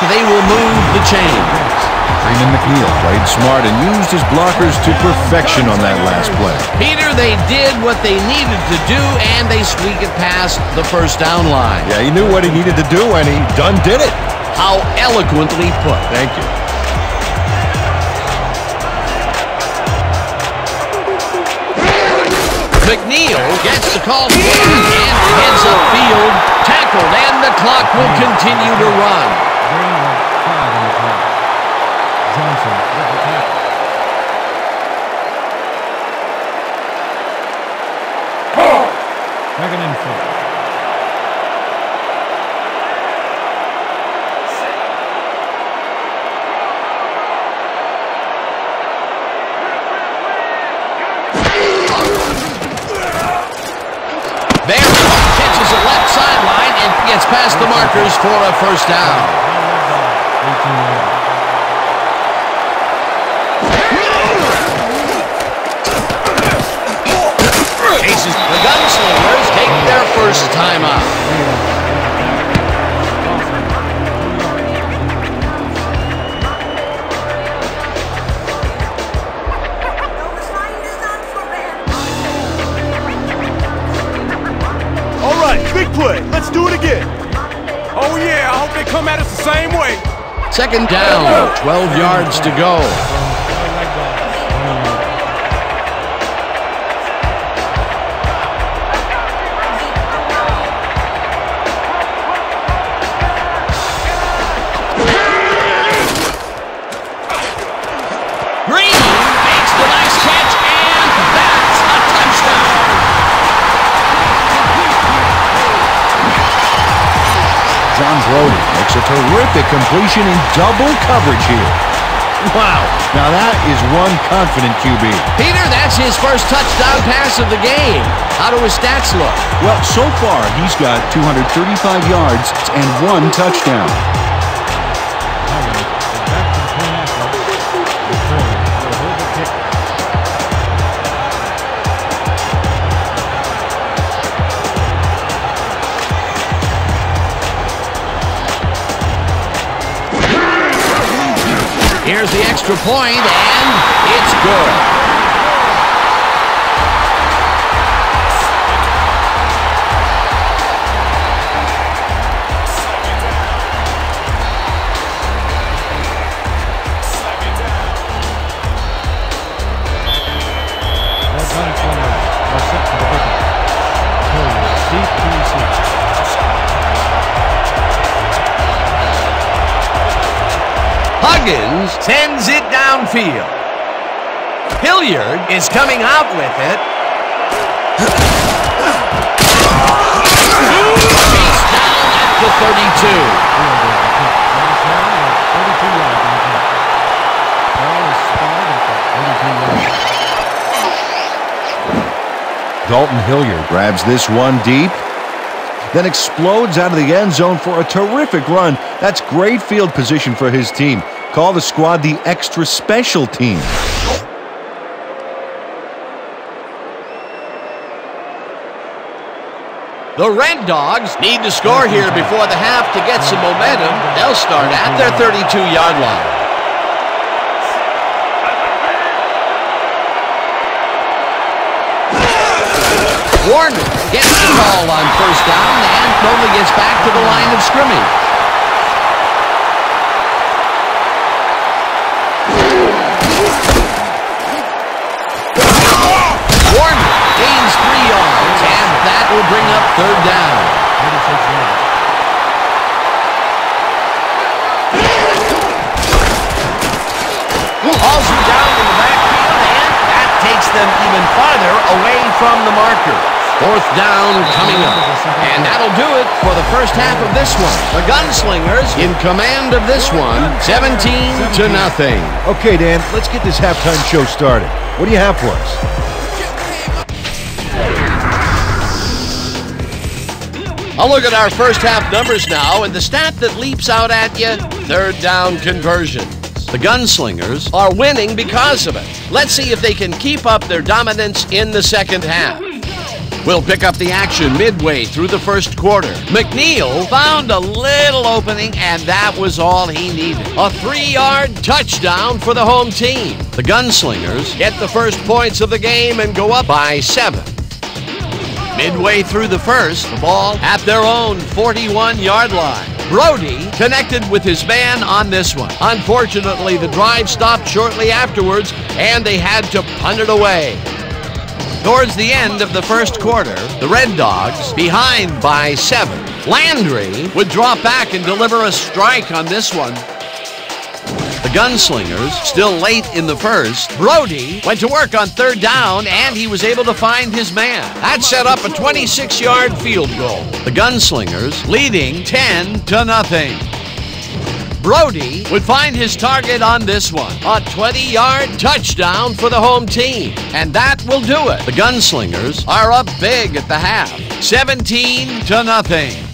[SPEAKER 2] They will move the chains.
[SPEAKER 3] Freeman McNeil played smart and used his blockers to perfection on that last play.
[SPEAKER 2] Peter, they did what they needed to do, and they squeak it past the first down line.
[SPEAKER 3] Yeah, he knew what he needed to do, and he done did it.
[SPEAKER 2] How eloquently put.
[SPEAKER 3] Thank you.
[SPEAKER 2] McNeil gets the call and heads upfield, tackled, and the clock will continue to run.
[SPEAKER 6] Johnson with the tackle. Second and 4.
[SPEAKER 2] There, catches the left sideline and gets past the markers for a first down.
[SPEAKER 6] 18 yards.
[SPEAKER 2] The Gunslingers take their first time out.
[SPEAKER 4] All right, big play. Let's do it again.
[SPEAKER 7] Oh, yeah, I hope they come at us the same way.
[SPEAKER 2] Second down, 12 yards to go.
[SPEAKER 3] Brody makes a terrific completion in double coverage here. Wow, now that is one confident QB.
[SPEAKER 2] Peter, that's his first touchdown pass of the game. How do his stats look?
[SPEAKER 3] Well, so far he's got 235 yards and 1 touchdown.
[SPEAKER 2] Here's the extra point, and it's good. Huggins sends it downfield. Hilliard is coming out with it. He's down at the 32.
[SPEAKER 3] Dalton Hilliard grabs this one deep, then explodes out of the end zone for a terrific run. That's great field position for his team. Call the squad the extra special team.
[SPEAKER 2] The Red Dogs need to score here before the half to get some momentum. They'll start at their 32-yard line. Warner gets the call on first down and only gets back to the line of scrimmage. Warner gains 3 yards, and that will bring up third down. takes them even farther away from the marker. Fourth down coming up. And that'll do it for the first half of this one. The Gunslingers in command of this one, 17-0.
[SPEAKER 3] Okay, Dan, let's get this halftime show started. What do you have for us?
[SPEAKER 2] I'll look at our first half numbers now, and the stat that leaps out at you, third down conversions. The Gunslingers are winning because of it. Let's see if they can keep up their dominance in the second half. We'll pick up the action midway through the first quarter. McNeil found a little opening, and that was all he needed. A 3-yard touchdown for the home team. The Gunslingers get the first points of the game and go up by 7. Midway through the first, the ball at their own 41-yard line. Brody connected with his man on this one. Unfortunately, the drive stopped shortly afterwards, and they had to punt it away. Towards the end of the first quarter, the Red Dogs behind by 7. Landry would drop back and deliver a strike on this one. The Gunslingers still late in the first. Brody went to work on third down, and he was able to find his man. That set up a 26-yard field goal. The Gunslingers leading 10-0. Brody would find his target on this one. A 20-yard touchdown for the home team. And that will do it. The Gunslingers are up big at the half. 17-0.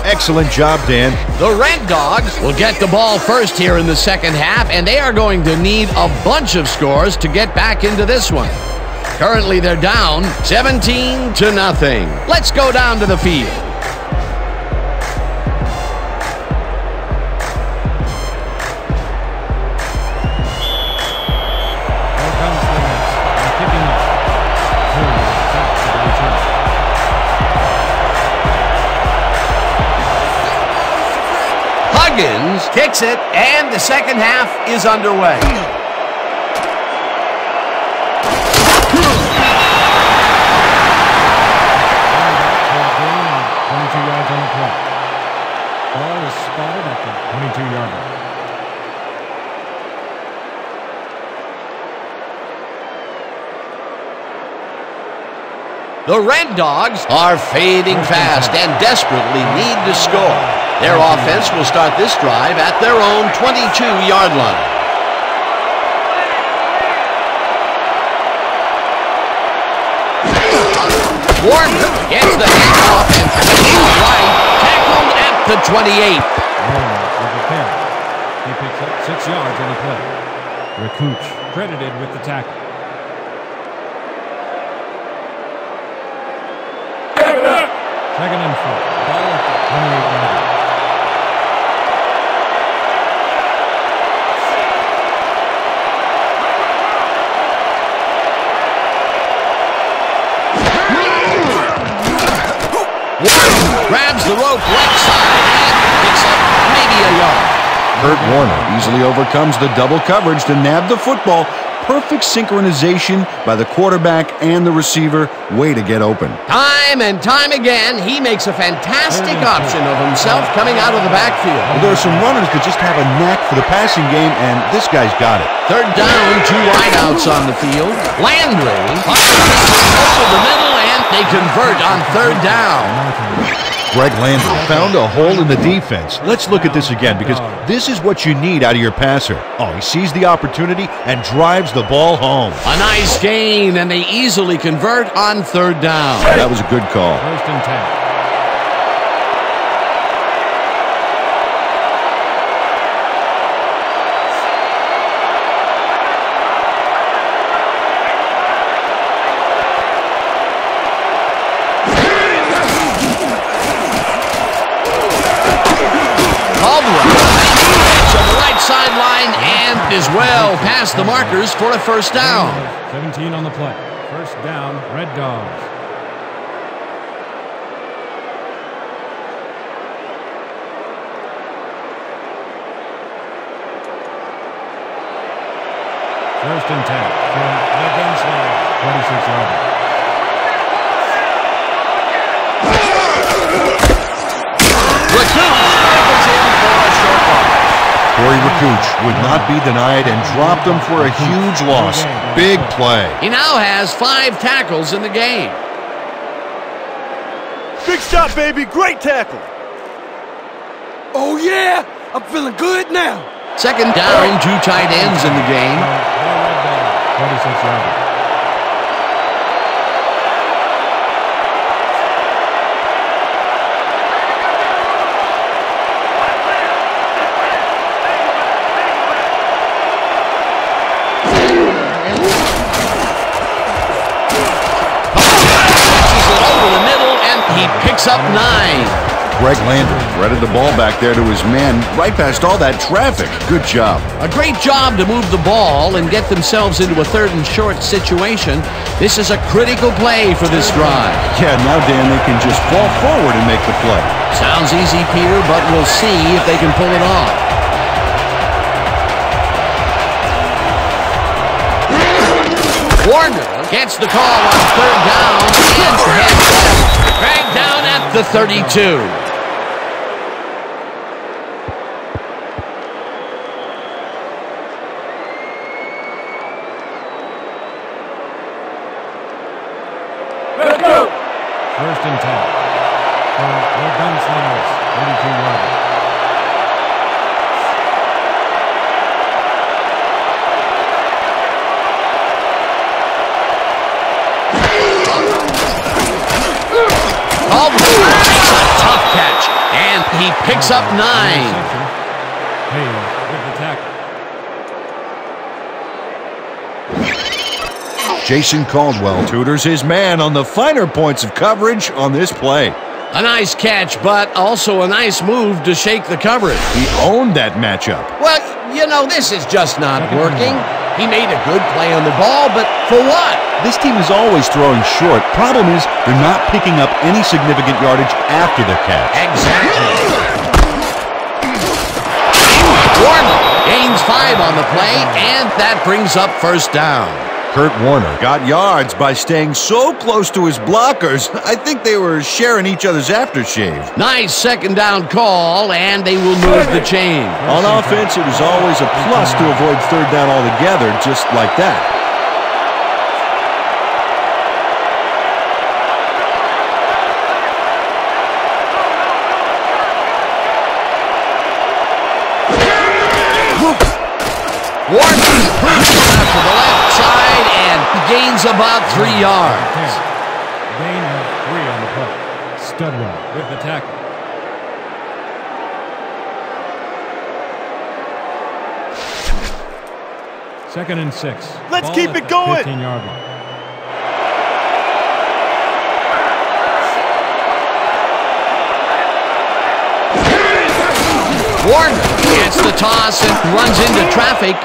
[SPEAKER 3] Excellent job, Dan.
[SPEAKER 2] The Red Dogs will get the ball first here in the second half, and they are going to need a bunch of scores to get back into this one. Currently, they're down 17-0. Let's go down to the field. Kicks it, and the second half is underway.
[SPEAKER 6] 22 yards on the play. Ball is spotted at the 22-yard line.
[SPEAKER 2] The Red Dogs are fading fast and desperately need to score. Their offense will start this drive at their own 22-yard line. Warner gets the handoff and he's right, tackled at the 28.
[SPEAKER 6] Warner with the carry. He picks up 6 yards on the play. Rakuch credited with the tackle. Second and 4. Ball at the 28-yard line.
[SPEAKER 2] Grabs the rope right side and picks up maybe a yard.
[SPEAKER 3] Kurt Warner easily overcomes the double coverage to nab the football. Perfect synchronization by the quarterback and the receiver. Way to get open.
[SPEAKER 2] Time and time again, he makes a fantastic option of himself coming out of the backfield.
[SPEAKER 3] Well, there are some runners that just have a knack for the passing game, and this guy's got it.
[SPEAKER 2] Third down, 2 wideouts on the field. Landry over the middle, and they convert on third down.
[SPEAKER 3] Greg Landry found a hole in the defense. Let's look at this again, because this is what you need out of your passer. Oh, he sees the opportunity and drives the ball home.
[SPEAKER 2] A nice gain, and they easily convert on third down.
[SPEAKER 3] That was a good call.
[SPEAKER 6] First and 10.
[SPEAKER 2] Sideline and is well past the markers for a first down.
[SPEAKER 6] 17 on the play. First down, Red Dogs. First and 10 from the Gunslingers, 26 yards.
[SPEAKER 3] Corey Rakuch would not be denied and dropped him for a huge loss. Big play.
[SPEAKER 2] He now has 5 tackles in the game.
[SPEAKER 4] Big shot, baby. Great tackle.
[SPEAKER 7] Oh, yeah. I'm feeling good now.
[SPEAKER 2] Second down, 2 tight ends in the game.
[SPEAKER 6] 26 yards.
[SPEAKER 2] He picks up 9.
[SPEAKER 3] Greg Landry threaded the ball back there to his man right past all that traffic. Good job.
[SPEAKER 2] A great job to move the ball and get themselves into a 3rd and short situation. This is a critical play for this drive.
[SPEAKER 3] Yeah, now, Dan, they can just fall forward and make the play.
[SPEAKER 2] Sounds easy, Peter, but we'll see if they can pull it off. Warner gets the call on 3rd down and heads left. Dragged down at the 32.
[SPEAKER 7] Let's go.
[SPEAKER 6] 1st and 10. From the Gunslingers, 32 yards.
[SPEAKER 2] Makes a tough catch, and he picks up 9.
[SPEAKER 6] Hayes with the tackle.
[SPEAKER 3] Jason Caldwell tutors his man on the finer points of coverage on this play.
[SPEAKER 2] A nice catch, but also a nice move to shake the coverage.
[SPEAKER 3] He owned that matchup.
[SPEAKER 2] Well, you know, this is just not working. He made a good play on the ball, but for what?
[SPEAKER 3] This team is always throwing short. Problem is, they're not picking up any significant yardage after the catch.
[SPEAKER 2] Exactly. Warner gains 5 on the play, and that brings up 1st down.
[SPEAKER 3] Kurt Warner got yards by staying so close to his blockers. I think they were sharing each other's aftershave.
[SPEAKER 2] Nice 2nd down call, and they will move the chain.
[SPEAKER 3] On offense, it was always a plus to avoid 3rd down altogether, just like that.
[SPEAKER 2] Warner pushes out to the left side and gains about 3 yards.
[SPEAKER 6] Gain of 3 on the play. Studwell with the tackle. Second and 6.
[SPEAKER 4] Let's
[SPEAKER 6] Ball
[SPEAKER 4] keep
[SPEAKER 6] at
[SPEAKER 4] it
[SPEAKER 6] the
[SPEAKER 4] going.
[SPEAKER 6] 15-yard line.
[SPEAKER 2] Warner gets the toss and runs into traffic.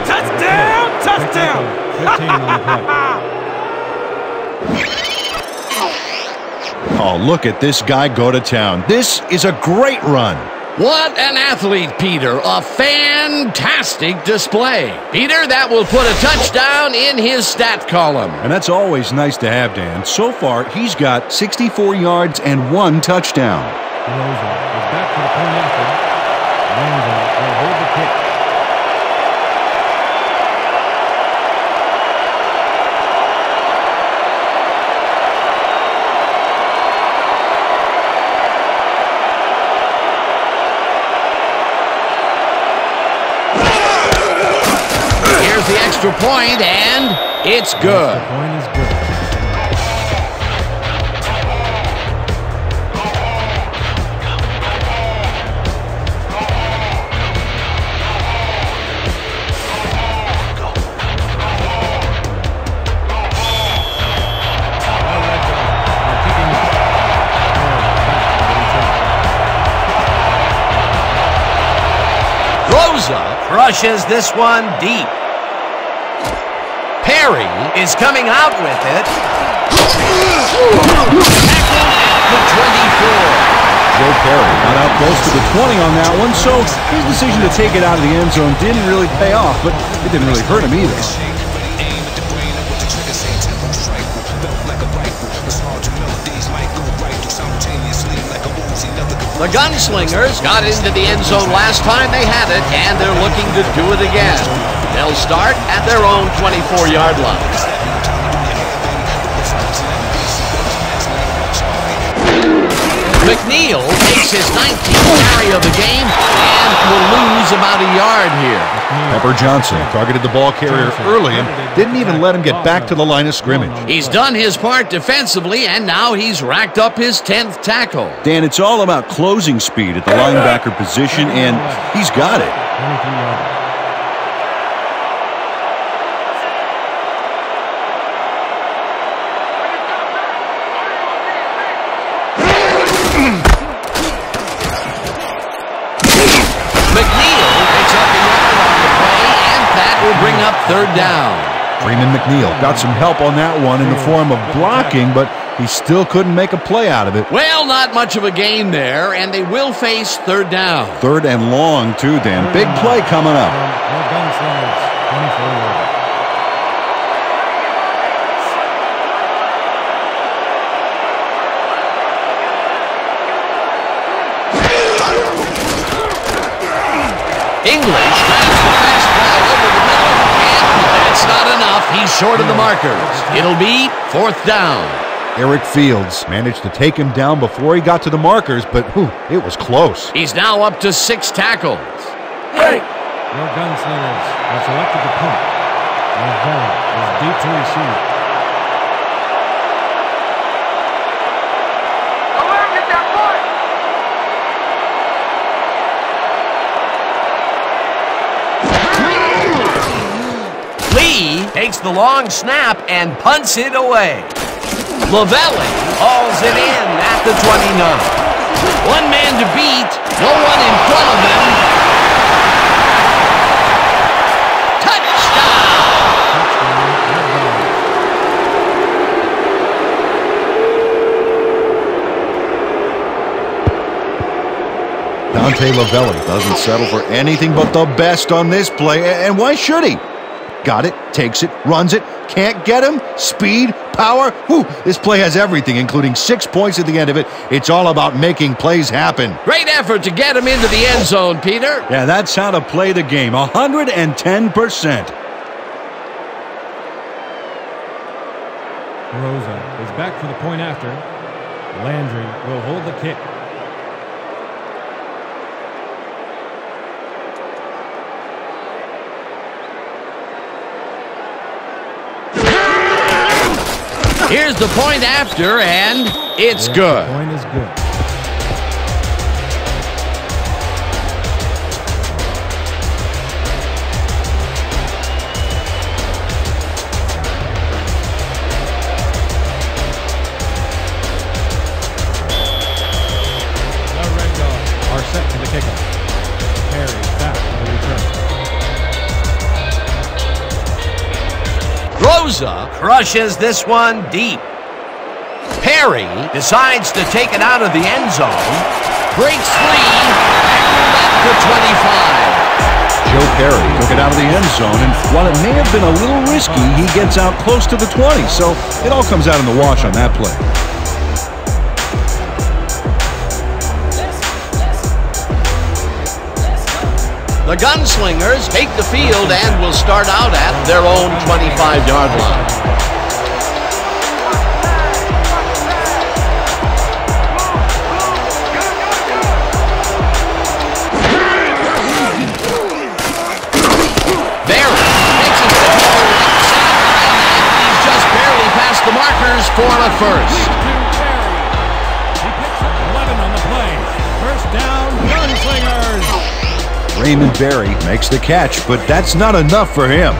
[SPEAKER 4] Touchdown! Touchdown!
[SPEAKER 6] 15 on the play.
[SPEAKER 3] Oh, look at this guy go to town. This is a great run.
[SPEAKER 2] What an athlete, Peter. A fantastic display. Peter, that will put a touchdown in his stat column.
[SPEAKER 3] And that's always nice to have, Dan. So far, he's got 64 yards and 1 touchdown.
[SPEAKER 6] Rosa is back to the point after. Lanza will hold the kick.
[SPEAKER 2] Here's the extra point, and it's good.
[SPEAKER 6] The point is good.
[SPEAKER 2] Rosa crushes this one deep. Perry is coming out with it. Tackled at the 24.
[SPEAKER 3] Joe Perry got out close to the 20 on that one, so his decision to take it out of the end zone didn't really pay off, but it didn't really hurt him either.
[SPEAKER 8] Like a rifle, it's hard to know these might go right simultaneously like
[SPEAKER 2] The Gunslingers got into the end zone last time they had it, and they're looking to do it again. They'll start at their own 24-yard line. McNeil takes his 19th carry of the game and will lose about a yard here.
[SPEAKER 3] Pepper Johnson targeted the ball carrier early and didn't even let him get back to the line of scrimmage.
[SPEAKER 2] He's done his part defensively, and now he's racked up his 10th tackle.
[SPEAKER 3] Dan, it's all about closing speed at the linebacker position, and he's got it.
[SPEAKER 6] 23 yards.
[SPEAKER 2] Will bring up third down.
[SPEAKER 3] Freeman McNeil got some help on that one in the form of blocking, but he still couldn't make a play out of it.
[SPEAKER 2] Well, not much of a gain there, and they will face third down.
[SPEAKER 3] Third and long, too, Dan. Big play coming up.
[SPEAKER 6] The Gunslingers, 24 yards.
[SPEAKER 2] English drives the fastball over the middle, and that's not enough. He's short of the markers. It'll be fourth down.
[SPEAKER 3] Eric Fields managed to take him down before he got to the markers, but it was close.
[SPEAKER 2] He's now up to 6 tackles.
[SPEAKER 6] Your Gunslingers have selected the punt. Their ball is deep to receive.
[SPEAKER 2] Lee takes the long snap and punts it away. Lavelli hauls it in at the 29. One man to beat, no one in front of him.
[SPEAKER 3] Touchdown! Dante Lavelli doesn't settle for anything but the best on this play, and why should he? Got it, takes it, runs it, can't get him, speed, power. This play has everything, including 6 points at the end of it. It's all about making plays happen.
[SPEAKER 2] Great effort to get him into the end zone, Peter.
[SPEAKER 3] Yeah, that's how to play the game, 110%.
[SPEAKER 6] Rosa is back for the point after. Landry will hold the kick.
[SPEAKER 2] Here's the point after, and it's good.
[SPEAKER 6] The point is good. The Red Dogs are set for the kickoff. Perry back for the return.
[SPEAKER 2] Rosa crushes this one deep. Perry decides to take it out of the end zone. Breaks free at the 25.
[SPEAKER 3] Joe Perry took it out of the end zone, and while it may have been a little risky, he gets out close to the 20, so it all comes out in the wash on that play.
[SPEAKER 2] The Gunslingers take the field and will start out at their own 25-yard line. Barry takes it to the left sideline, and he's just barely past the markers for a first.
[SPEAKER 6] He picks up 11 on the play. First down, Gunslingers.
[SPEAKER 3] Raymond Berry makes the catch, but that's not enough for him.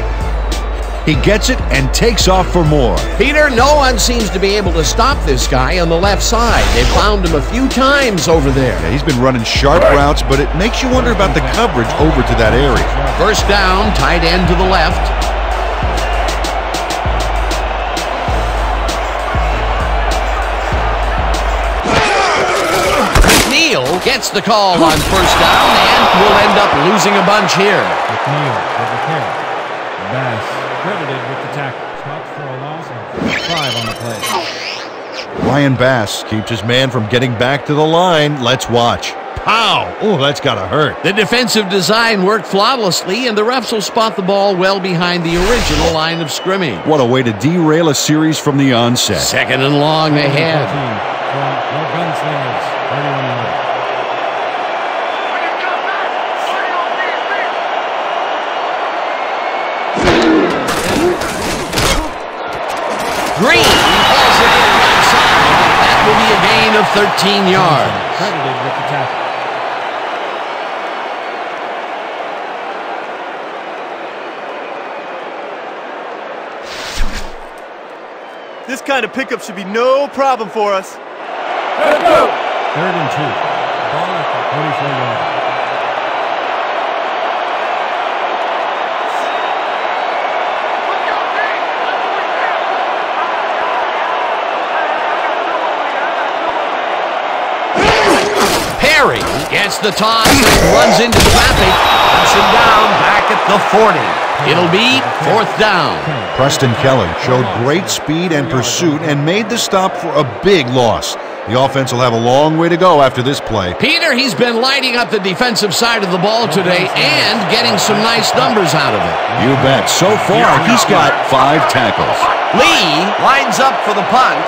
[SPEAKER 3] He gets it and takes off for more.
[SPEAKER 2] Peter, no one seems to be able to stop this guy on the left side. They've found him a few times over there.
[SPEAKER 3] Yeah, he's been running sharp routes, but it makes you wonder about the coverage over to that area.
[SPEAKER 2] First down, tight end to the left. McNeil gets the call on first down and will end up losing a bunch here.
[SPEAKER 6] McNeil with the carry. Bass credited with the tackle. Stops for a loss of 5 on the play.
[SPEAKER 3] Ryan Bass keeps his man from getting back to the line. Let's watch. Pow! Oh, that's gotta hurt.
[SPEAKER 2] The defensive design worked flawlessly, and the refs will spot the ball well behind the original line of scrimmage.
[SPEAKER 3] What a way to derail a series from the onset.
[SPEAKER 2] Second and long ahead.
[SPEAKER 6] From the Gunslingers, 31 yards.
[SPEAKER 2] Green falls it in right side. That will be a gain of 13 yards.
[SPEAKER 6] Credited with the tackle.
[SPEAKER 4] This kind of pickup should be no problem for us.
[SPEAKER 7] Let's go.
[SPEAKER 6] 3rd and 2. Ball at the 24 yards.
[SPEAKER 2] Perry gets the toss and runs into traffic. Puts him down back at the 40. It'll be 4th down.
[SPEAKER 3] Preston Kelly showed great speed and pursuit and made the stop for a big loss. The offense will have a long way to go after this play.
[SPEAKER 2] Peter, he's been lighting up the defensive side of the ball today and getting some nice numbers out of it.
[SPEAKER 3] You bet. So far, he's got 5 tackles.
[SPEAKER 2] Lee lines up for the punt.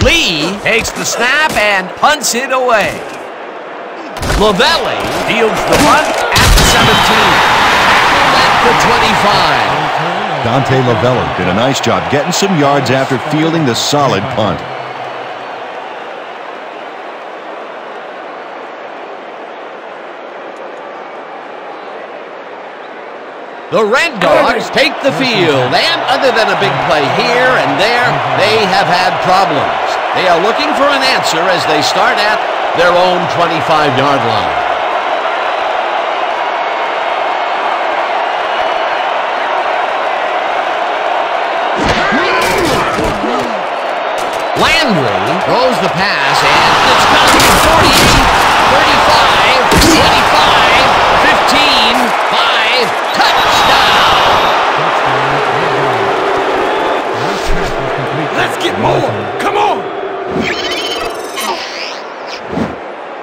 [SPEAKER 2] Lee takes the snap and punts it away. Lavelli fields the punt at the 17. At the 25.
[SPEAKER 3] Dante Lavelli did a nice job getting some yards after fielding the solid punt.
[SPEAKER 2] The Red Dogs take the field, and other than a big play here and there, they have had problems. They are looking for an answer as they start at their own 25-yard line. Landry throws the pass, and it's got to be 48, 35, 25, 15, 5, touchdown!
[SPEAKER 7] Let's get more. Come on.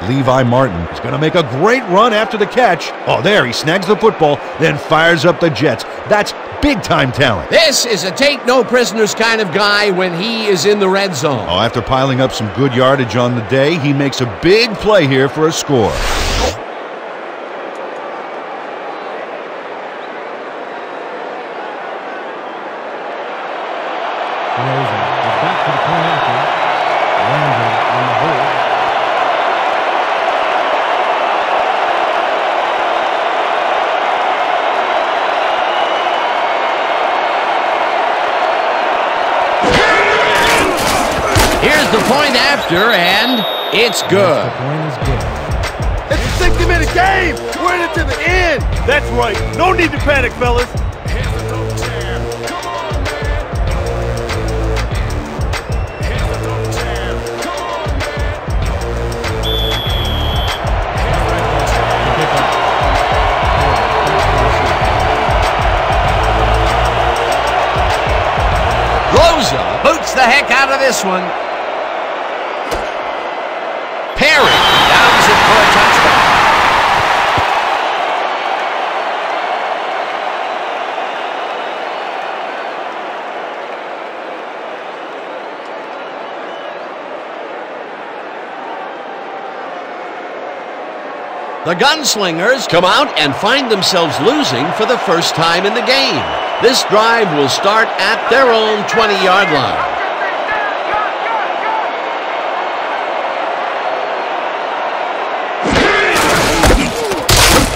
[SPEAKER 3] Levi Martin is going to make a great run after the catch. Oh, there, he snags the football, then fires up the Jets. That's big-time talent.
[SPEAKER 2] This is a take-no-prisoners kind of guy when he is in the red zone.
[SPEAKER 3] Oh, after piling up some good yardage on the day, he makes a big play here for a score.
[SPEAKER 6] Rosa is back to the point after. Landry on the hold.
[SPEAKER 2] Here's the point after, and it's good.
[SPEAKER 6] The point is good.
[SPEAKER 4] It's a 60-minute game. We're in it to the end. That's right. No need to panic, fellas.
[SPEAKER 2] Rosa boots the heck out of this one. Perry downs it for a touchdown. The Gunslingers come out and find themselves losing for the first time in the game. This drive will start at their own 20-yard line.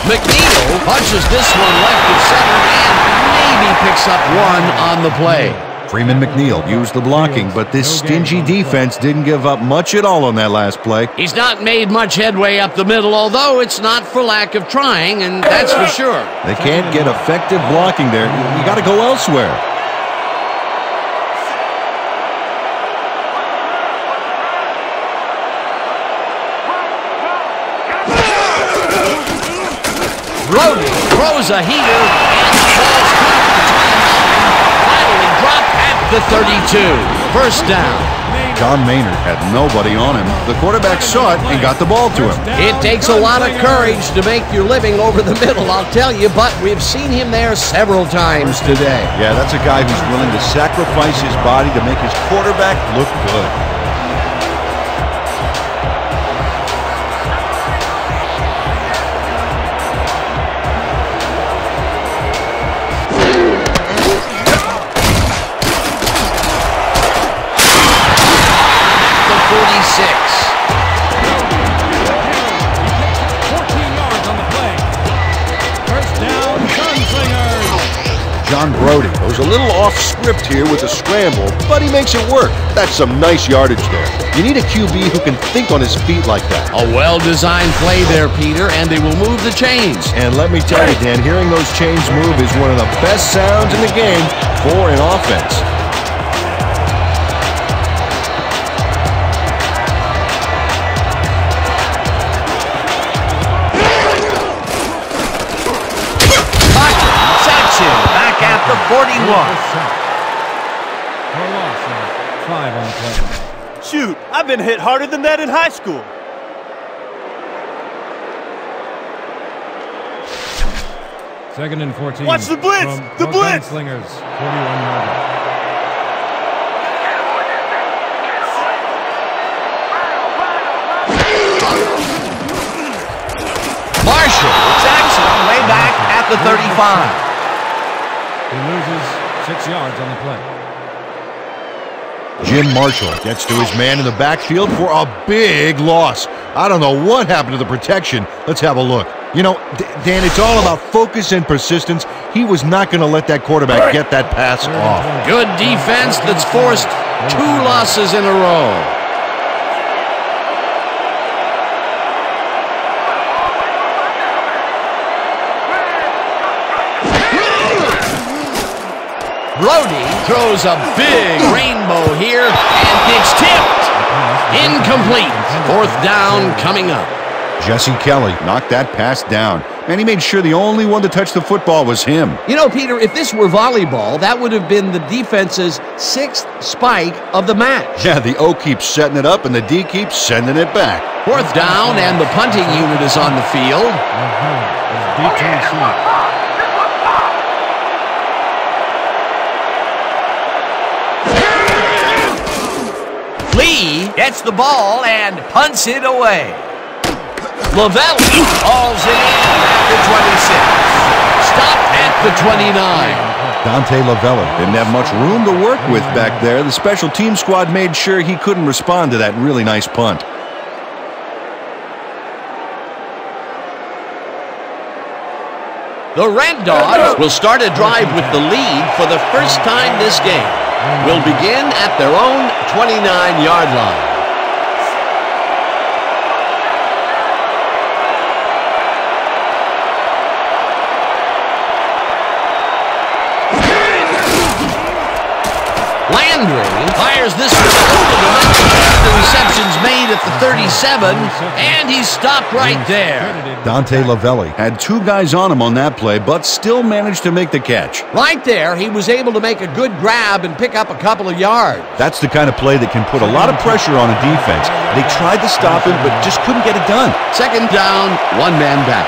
[SPEAKER 2] McNeil punches this one left of center and maybe picks up one on the play.
[SPEAKER 3] Freeman McNeil used the blocking, but this stingy defense didn't give up much at all on that last play.
[SPEAKER 2] He's not made much headway up the middle, although it's not for lack of trying, and that's for sure.
[SPEAKER 3] They can't get effective blocking there. You got to go elsewhere.
[SPEAKER 2] Brody throws a heater and falls caught at the timeline. Finally dropped at the 32. First down.
[SPEAKER 3] John Maynard had nobody on him. The quarterback saw it and got the ball to him.
[SPEAKER 2] It takes a lot of courage to make your living over the middle, I'll tell you, but we've seen him there several times today.
[SPEAKER 3] Yeah, that's a guy who's willing to sacrifice his body to make his quarterback look good. John Brody goes a little off script here with the scramble, but he makes it work. That's some nice yardage there. You need a QB who can think on his feet like that.
[SPEAKER 2] A well-designed play there, Peter, and they will move the chains.
[SPEAKER 3] And let me tell you, Dan, hearing those chains move is one of the best sounds in the game for an offense.
[SPEAKER 2] At the 41.
[SPEAKER 6] For a loss of 5 on the play.
[SPEAKER 4] Shoot, I've been hit harder than that in high school.
[SPEAKER 6] Second and 14.
[SPEAKER 4] Watch the blitz! The blitz!
[SPEAKER 6] Gunslingers, 41-yarder.
[SPEAKER 2] Marshall, Jackson, way back at the 35.
[SPEAKER 6] He loses 6 yards on the play.
[SPEAKER 3] Jim Marshall gets to his man in the backfield for a big loss. I don't know what happened to the protection. Let's have a look. You know, Dan, it's all about focus and persistence. He was not going to let that quarterback get that pass off.
[SPEAKER 2] Good defense that's forced 2 losses in a row. Brody throws a big rainbow here, and it's tipped. Incomplete. 4th down coming up.
[SPEAKER 3] Jesse Kelly knocked that pass down, and he made sure the only one to touch the football was him.
[SPEAKER 2] You know, Peter, if this were volleyball, that would have been the defense's 6th spike of the match.
[SPEAKER 3] Yeah, the O keeps setting it up, and the D keeps sending it back.
[SPEAKER 2] 4th down, and the punting unit is on the field.
[SPEAKER 6] D2C.
[SPEAKER 2] Lee gets the ball and punts it away. Lavelli hauls it in at the 26. Stop at the 29.
[SPEAKER 3] Dante Lavelli didn't have much room to work with back there. The special team squad made sure he couldn't respond to that really nice punt.
[SPEAKER 2] The Red Dogs will start a drive with the lead for the first time this game. Will begin at their own 29-yard line. Landry fires this one over the middle. The reception's made at the 37, and he's stopped right there.
[SPEAKER 3] Dante Lavelli had 2 guys on him on that play, but still managed to make the catch.
[SPEAKER 2] Right there, he was able to make a good grab and pick up a couple of yards.
[SPEAKER 3] That's the kind of play that can put a lot of pressure on a defense. They tried to stop him, but just couldn't get it done.
[SPEAKER 2] 2nd down, 1 man back.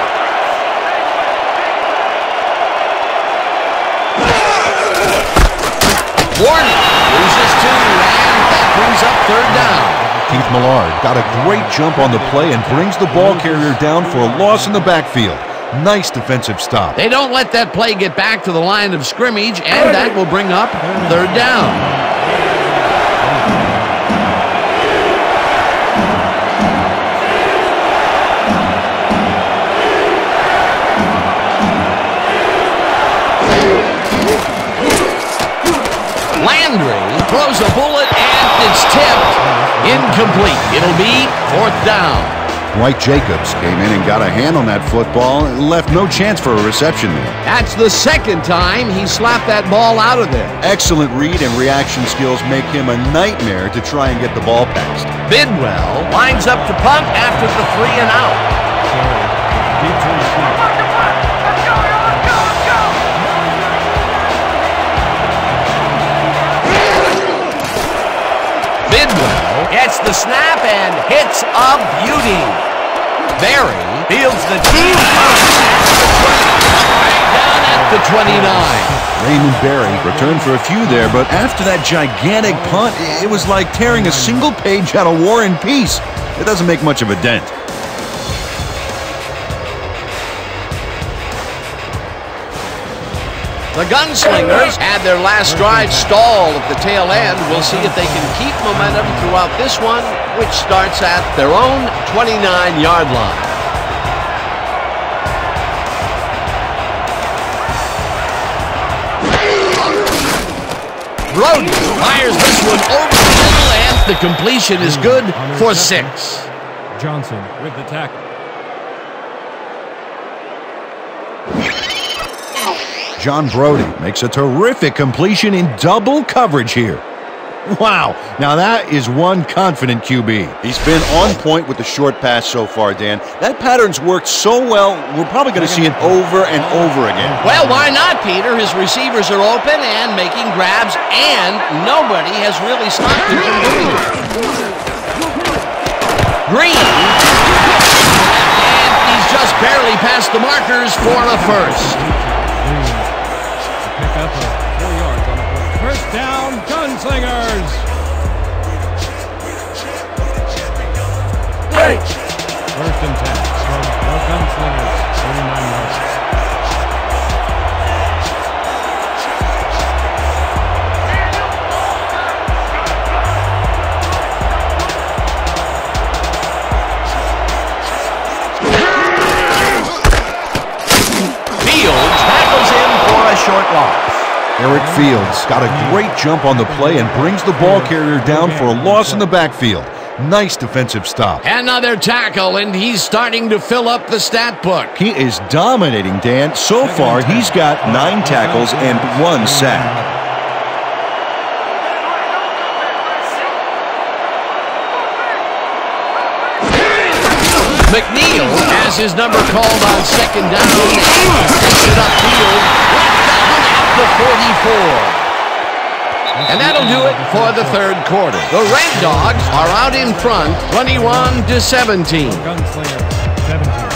[SPEAKER 2] Warning, loses 2, and that brings up 3rd down.
[SPEAKER 3] Keith Millard got a great jump on the play and brings the ball carrier down for a loss in the backfield. Nice defensive stop.
[SPEAKER 2] They don't let that play get back to the line of scrimmage, and that will bring up 3rd down. Landry throws a bullet, and it's tipped. Incomplete. It'll be 4th down.
[SPEAKER 3] Dwight Jacobs came in and got a hand on that football and left no chance for a reception there.
[SPEAKER 2] That's the 2nd time he slapped that ball out of there.
[SPEAKER 3] Excellent read and reaction skills make him a nightmare to try and get the ball past.
[SPEAKER 2] Bidwell lines up to punt after the 3 and out. the snap and hits a beauty. Barry fields the deep down at the 29.
[SPEAKER 3] Raymond Barry returned for a few there, but after that gigantic punt, it was like tearing a single page out of War and Peace. It doesn't make much of a dent.
[SPEAKER 2] The Gunslingers had their last drive stalled at the tail end. We'll see if they can keep momentum throughout this one, which starts at their own 29-yard line. Brody fires this one over the middle, and the completion is good for 6.
[SPEAKER 6] Johnson with the tackle.
[SPEAKER 3] John Brody makes a terrific completion in double coverage here. Wow, now that is one confident QB. He's been on point with the short pass so far, Dan. That pattern's worked so well, we're probably going to see it over and over again.
[SPEAKER 2] Well, why not, Peter? His receivers are open and making grabs, and nobody has really stopped him from doing it. Green. And he's just barely past the markers for a first.
[SPEAKER 6] Pick up 4 yards on the play. First down, Gunslingers. First and 10 from the Gunslingers, 39 yards.
[SPEAKER 2] Fields tackles him for a short loss.
[SPEAKER 3] Eric Fields got a great jump on the play and brings the ball carrier down for a loss in the backfield. Nice defensive stop.
[SPEAKER 2] Another tackle, and he's starting to fill up the stat book.
[SPEAKER 3] He is dominating, Dan. So far, he's got 9 tackles and 1 sack.
[SPEAKER 2] McNeil has his number called on second down. Takes it upfield. At the 44. And that'll do it for the third quarter. The Red Dogs are out in front, 21-17.
[SPEAKER 6] Gunslingers, 17.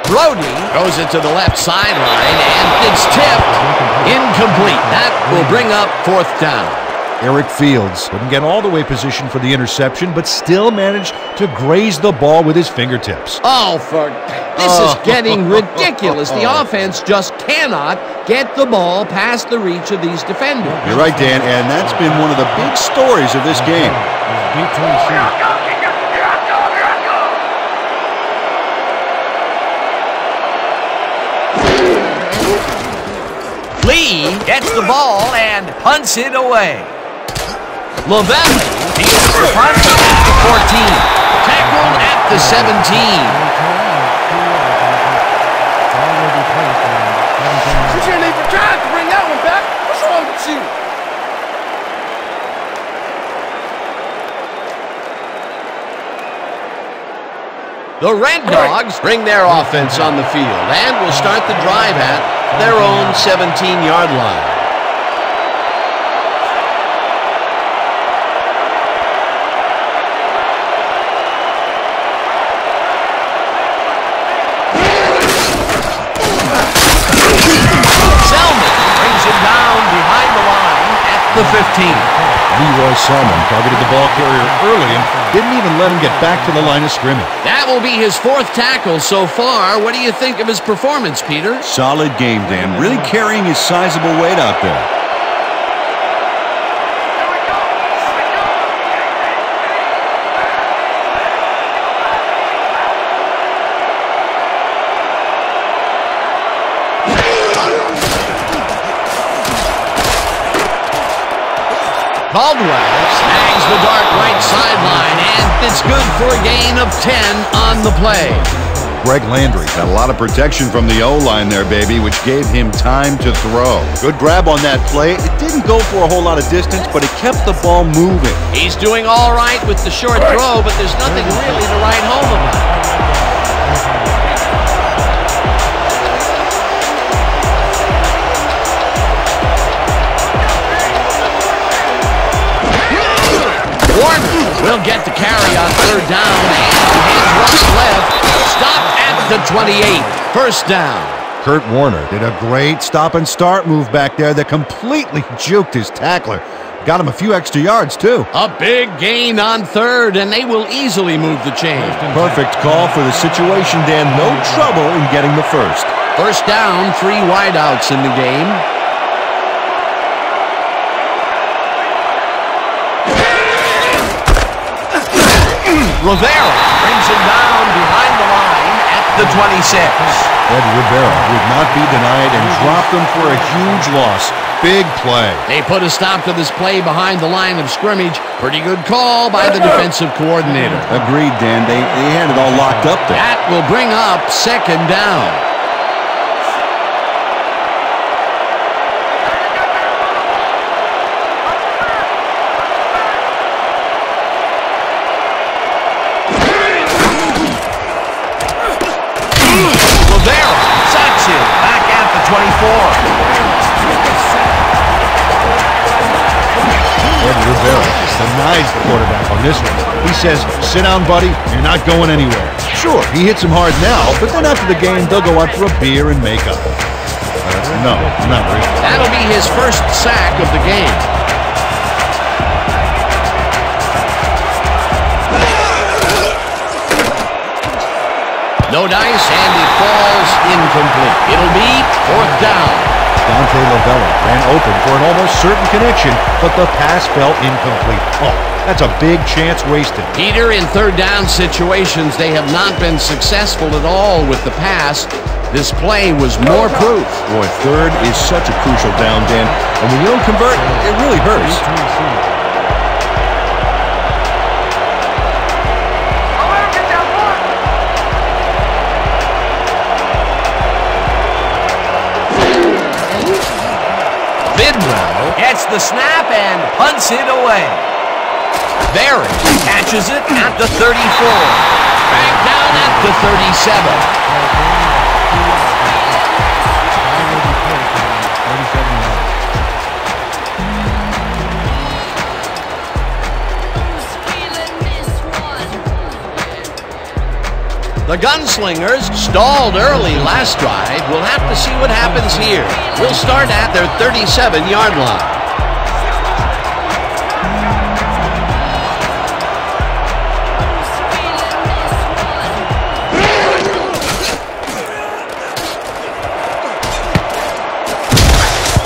[SPEAKER 2] Brody throws it to the left sideline, and it's tipped. Incomplete. That will bring up 4th down.
[SPEAKER 3] Eric Fields couldn't get all the way positioned for the interception, but still managed to graze the ball with his fingertips.
[SPEAKER 2] This is getting ridiculous. The offense just cannot get the ball past the reach of these defenders.
[SPEAKER 3] You're right, Dan, and that's been one of the big stories of this game.
[SPEAKER 2] Lee gets the ball and punts it away. Lavelli fields the punt at the 14. Tackled at the 17.
[SPEAKER 7] You shouldn't even try to bring that one back. What's wrong with you?
[SPEAKER 2] The Red Dogs bring their offense on the field and will start the drive at their own 17-yard line. Selman brings him down behind the line at the 15.
[SPEAKER 3] Leroy Selman targeted the ball carrier early and didn't even let him get back to the line of scrimmage.
[SPEAKER 2] That will be his 4th tackle so far. What do you think of his performance, Peter?
[SPEAKER 3] Solid game, Dan. Really carrying his sizable weight out there.
[SPEAKER 2] Caldwell snags the dart right sideline, and it's good for a gain of 10 on the play.
[SPEAKER 3] Greg Landry got a lot of protection from the O-line there, baby, which gave him time to throw. Good grab on that play. It didn't go for a whole lot of distance, but it kept the ball moving.
[SPEAKER 2] He's doing all right with the short throw, but there's nothing really to write home about. Warner will get the carry on third down, and hands rush left. Stop at the 28. First down.
[SPEAKER 3] Kurt Warner did a great stop-and-start move back there that completely juked his tackler. Got him a few extra yards, too.
[SPEAKER 2] A big gain on third, and they will easily move the chain.
[SPEAKER 3] Perfect call for the situation, Dan. No trouble in getting the first.
[SPEAKER 2] First down, 3 wideouts in the game. Rivera brings him down behind the line at the 26.
[SPEAKER 3] Ed Rivera would not be denied and dropped them for a huge loss. Big play.
[SPEAKER 2] They put a stop to this play behind the line of scrimmage. Pretty good call by the defensive coordinator.
[SPEAKER 3] Agreed, Dan. They had it all locked up there.
[SPEAKER 2] That will bring up second down. Back at the 24.
[SPEAKER 3] Ed Rivera denies the quarterback on this one. He says, sit down, buddy. You're not going anywhere. Sure, he hits him hard now, but then after the game, they'll go out for a beer and make up. No, not really.
[SPEAKER 2] That'll be his first sack of the game. No dice, and it falls incomplete. It'll be fourth down.
[SPEAKER 3] Dante Lavella ran open for an almost certain connection, but the pass fell incomplete. Oh, that's a big chance wasted.
[SPEAKER 2] Peter, in third down situations, they have not been successful at all with the pass. This play was more proof.
[SPEAKER 3] Boy, third is such a crucial down, Dan. And when you don't convert, it really hurts.
[SPEAKER 2] Bidwell gets the snap and punts it away. Barry catches it at the 34. Back down at the 37. The Gunslingers stalled early last drive. We'll have to see what happens here. We'll start at their 37-yard line.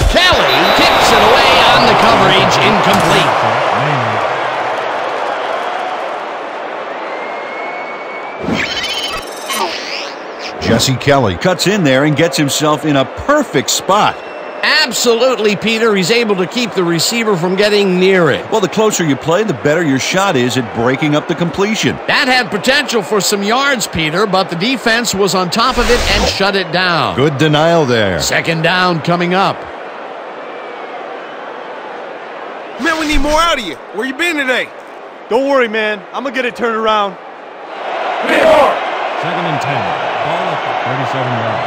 [SPEAKER 2] Kelly kicks it away on the coverage, incomplete.
[SPEAKER 3] Jesse Kelly cuts in there and gets himself in a perfect spot.
[SPEAKER 2] Absolutely, Peter. He's able to keep the receiver from getting near it.
[SPEAKER 3] Well, the closer you play, the better your shot is at breaking up the completion.
[SPEAKER 2] That had potential for some yards, Peter, but the defense was on top of it and shut it down.
[SPEAKER 3] Good denial there.
[SPEAKER 2] Second down coming up.
[SPEAKER 4] Man, we need more out of you. Where you been today? Don't worry, man. I'm going to get it turned around.
[SPEAKER 6] Second and 10. Ball at the 37 yards.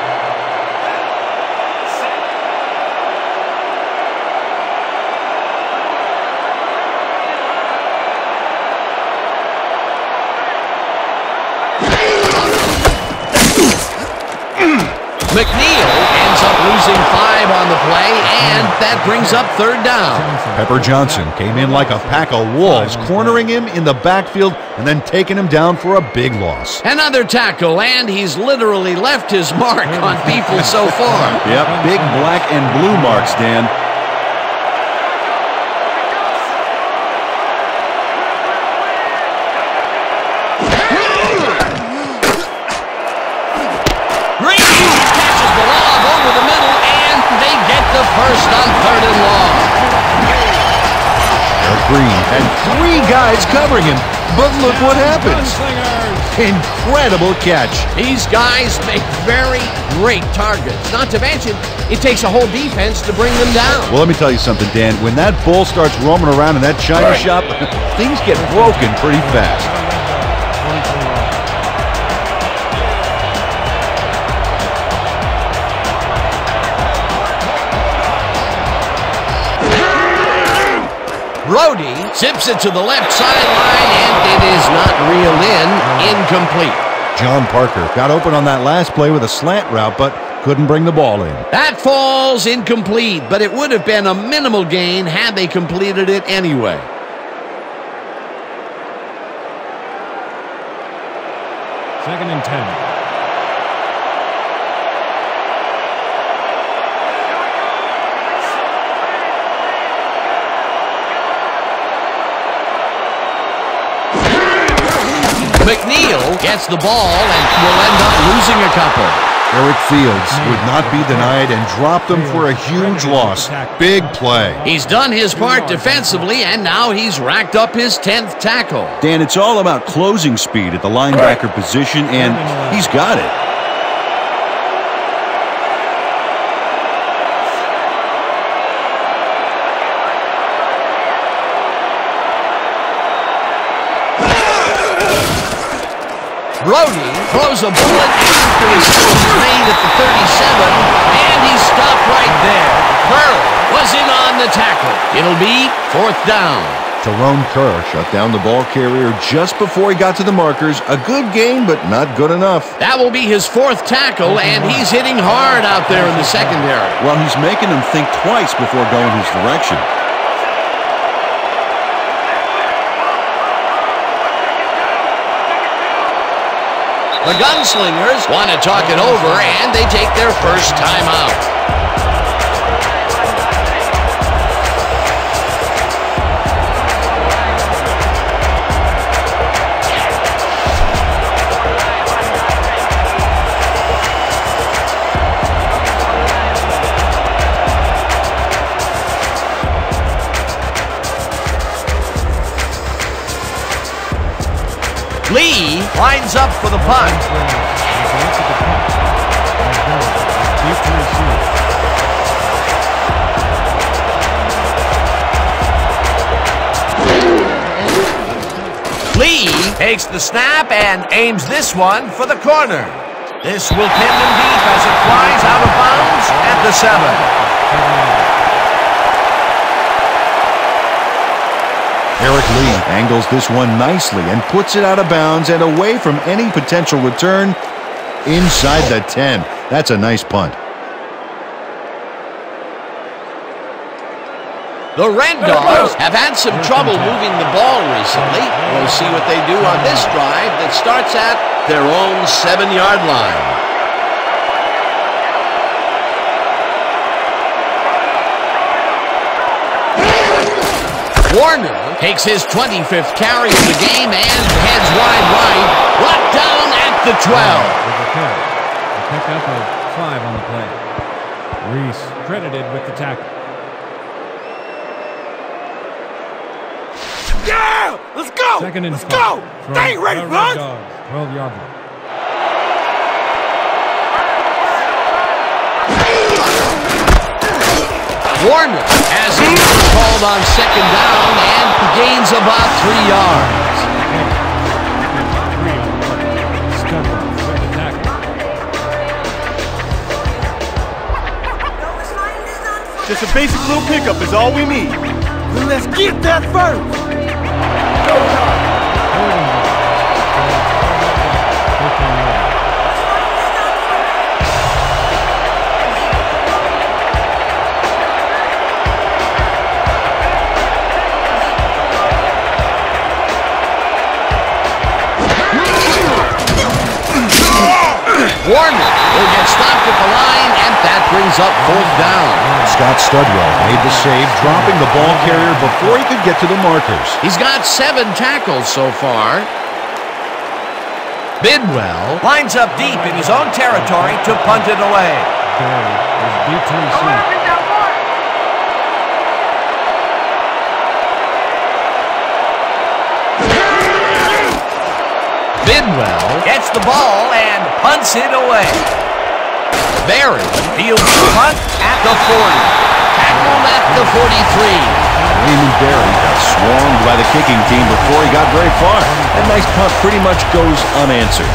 [SPEAKER 2] McNeil ends up losing 5 on the play, and that brings up third down.
[SPEAKER 3] Pepper Johnson came in like a pack of wolves, cornering him in the backfield and then taking him down for a big loss.
[SPEAKER 2] Another tackle, and he's literally left his mark on people so far.
[SPEAKER 3] Yep, big black and blue marks, Dan.
[SPEAKER 2] First on third and long.
[SPEAKER 3] Green had 3 guys covering him, but look what happens. Incredible catch.
[SPEAKER 2] These guys make very great targets. Not to mention, it takes a whole defense to bring them down.
[SPEAKER 3] Well, let me tell you something, Dan. When that bull starts roaming around in that china shop, things get broken pretty fast.
[SPEAKER 2] Brody zips it to the left sideline, and it is not reeled in. Incomplete.
[SPEAKER 3] John Parker got open on that last play with a slant route, but couldn't bring the ball in.
[SPEAKER 2] That falls incomplete, but it would have been a minimal gain had they completed it anyway.
[SPEAKER 6] Second and 10.
[SPEAKER 2] McNeil gets the ball and will end up losing a couple.
[SPEAKER 3] Eric Fields would not be denied and dropped them for a huge loss. Big play.
[SPEAKER 2] He's done his part defensively, and now he's racked up his 10th tackle.
[SPEAKER 3] Dan, it's all about closing speed at the linebacker position, and he's got it.
[SPEAKER 2] Brody throws a bullet after his made at the 37, and he's stopped right there. Kerr was in on the tackle. It'll be 4th down.
[SPEAKER 3] Tyrone Kerr shut down the ball carrier just before he got to the markers. A good gain, but not good enough.
[SPEAKER 2] That will be his 4th tackle, and he's hitting hard out there in the secondary.
[SPEAKER 3] Well, he's making them think twice before going his direction.
[SPEAKER 2] The Gunslingers want to talk it over, and they take their first time out. Lee lines up for the punt. Lee takes the snap and aims this one for the corner. This will pin them deep as it flies out of bounds at the 7.
[SPEAKER 3] Eric Lee angles this one nicely and puts it out of bounds and away from any potential return inside the 10. That's a nice punt.
[SPEAKER 2] The Red Dogs have had some trouble moving the ball recently. We'll see what they do on this drive that starts at their own 7-yard line. Warner takes his 25th carry of the game and heads wide right, brought down at the 12.
[SPEAKER 6] A pickup of 5 on the play. Reese credited with the tackle.
[SPEAKER 7] Yeah! Let's go!
[SPEAKER 6] Second and
[SPEAKER 7] Let's
[SPEAKER 6] 5.
[SPEAKER 7] go! They ain't ready, bud!
[SPEAKER 6] 12-yard line.
[SPEAKER 2] Warner has him called on 2nd down and gains about 3 yards.
[SPEAKER 4] Just a basic little pickup is all we need.
[SPEAKER 7] Then let's get that first!
[SPEAKER 2] Warner will get stopped at the line, and that brings up 4th down.
[SPEAKER 3] Scott Studwell made the save, dropping the ball carrier before he could get to the markers.
[SPEAKER 2] He's got 7 tackles so far. Bidwell lines up deep in his own territory to punt it away. Bidwell gets the ball and punts it away. Barry fields the punt at the 40. Tackled at the 43.
[SPEAKER 3] Raymond Barry got swarmed by the kicking team before he got very far. That nice punt pretty much goes unanswered.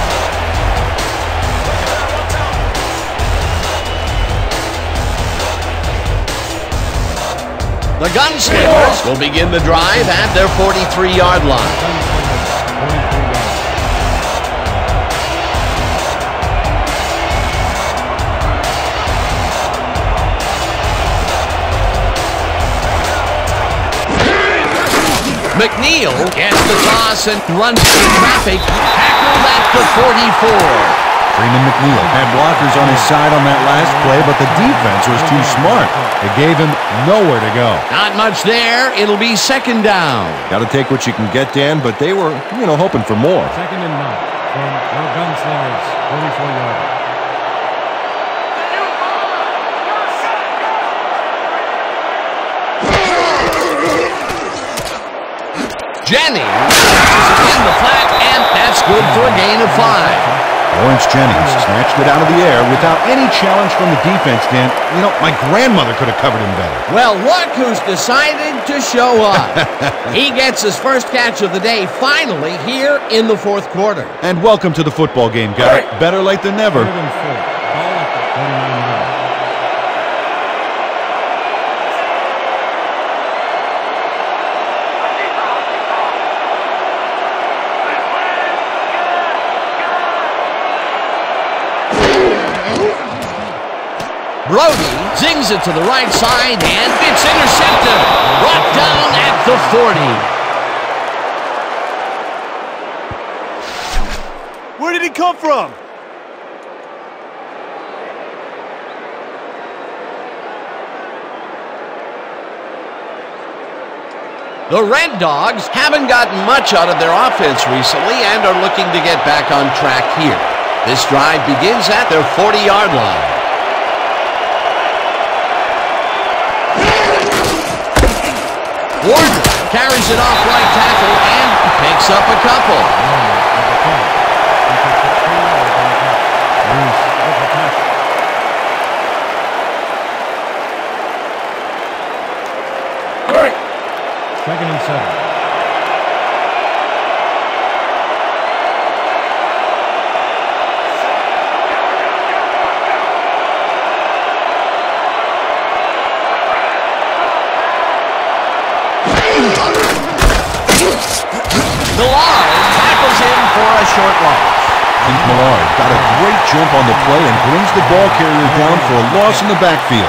[SPEAKER 2] The Gunslingers will begin the drive at their 43-yard line. McNeil gets the toss and runs into traffic. Tackled at the 44.
[SPEAKER 3] Freeman McNeil had blockers on his side on that last play, but the defense was too smart. It gave him nowhere to go.
[SPEAKER 2] Not much there. It'll be second down.
[SPEAKER 3] Got to take what you can get, Dan, but they were, hoping for more.
[SPEAKER 6] Second and 9 from the Gunslingers, 44-yard.
[SPEAKER 2] Jennings is in the flat, and that's good for a gain of 5.
[SPEAKER 3] Lawrence Jennings snatched it out of the air without any challenge from the defense, Dan. My grandmother could have covered him better.
[SPEAKER 2] Well, look who's decided to show up. He gets his first catch of the day finally here in the fourth quarter.
[SPEAKER 3] And welcome to the football game, guy. Better late than never.
[SPEAKER 6] 3rd and 4. Ball at the 49-yard.
[SPEAKER 2] Brody zings it to the right side, and it's intercepted. Brought down at the 40.
[SPEAKER 4] Where did he come from?
[SPEAKER 2] The Red Dogs haven't gotten much out of their offense recently and are looking to get back on track here. This drive begins at their 40-yard line. Warner carries it off right tackle and picks up a couple.
[SPEAKER 6] Second and 7.
[SPEAKER 2] Millard tackles him for a short loss.
[SPEAKER 3] And Millard got a great jump on the play and brings the ball carrier down for a loss in the backfield.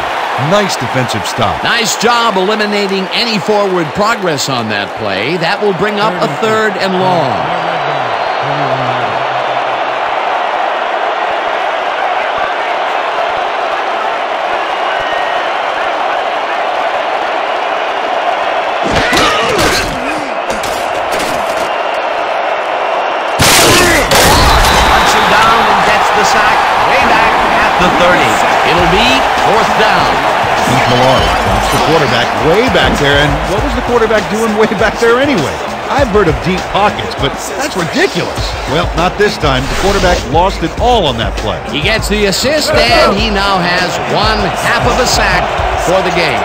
[SPEAKER 3] Nice defensive stop.
[SPEAKER 2] Nice job eliminating any forward progress on that play. That will bring up a 3rd and long. The 30. It'll be 4th down.
[SPEAKER 3] Keith Millard drops the quarterback way back there, and what was the quarterback doing way back there anyway? I've heard of deep pockets, but that's ridiculous. Well, not this time. The quarterback lost it all on that play.
[SPEAKER 2] He gets the assist, and he now has 1/2 of a sack for the game.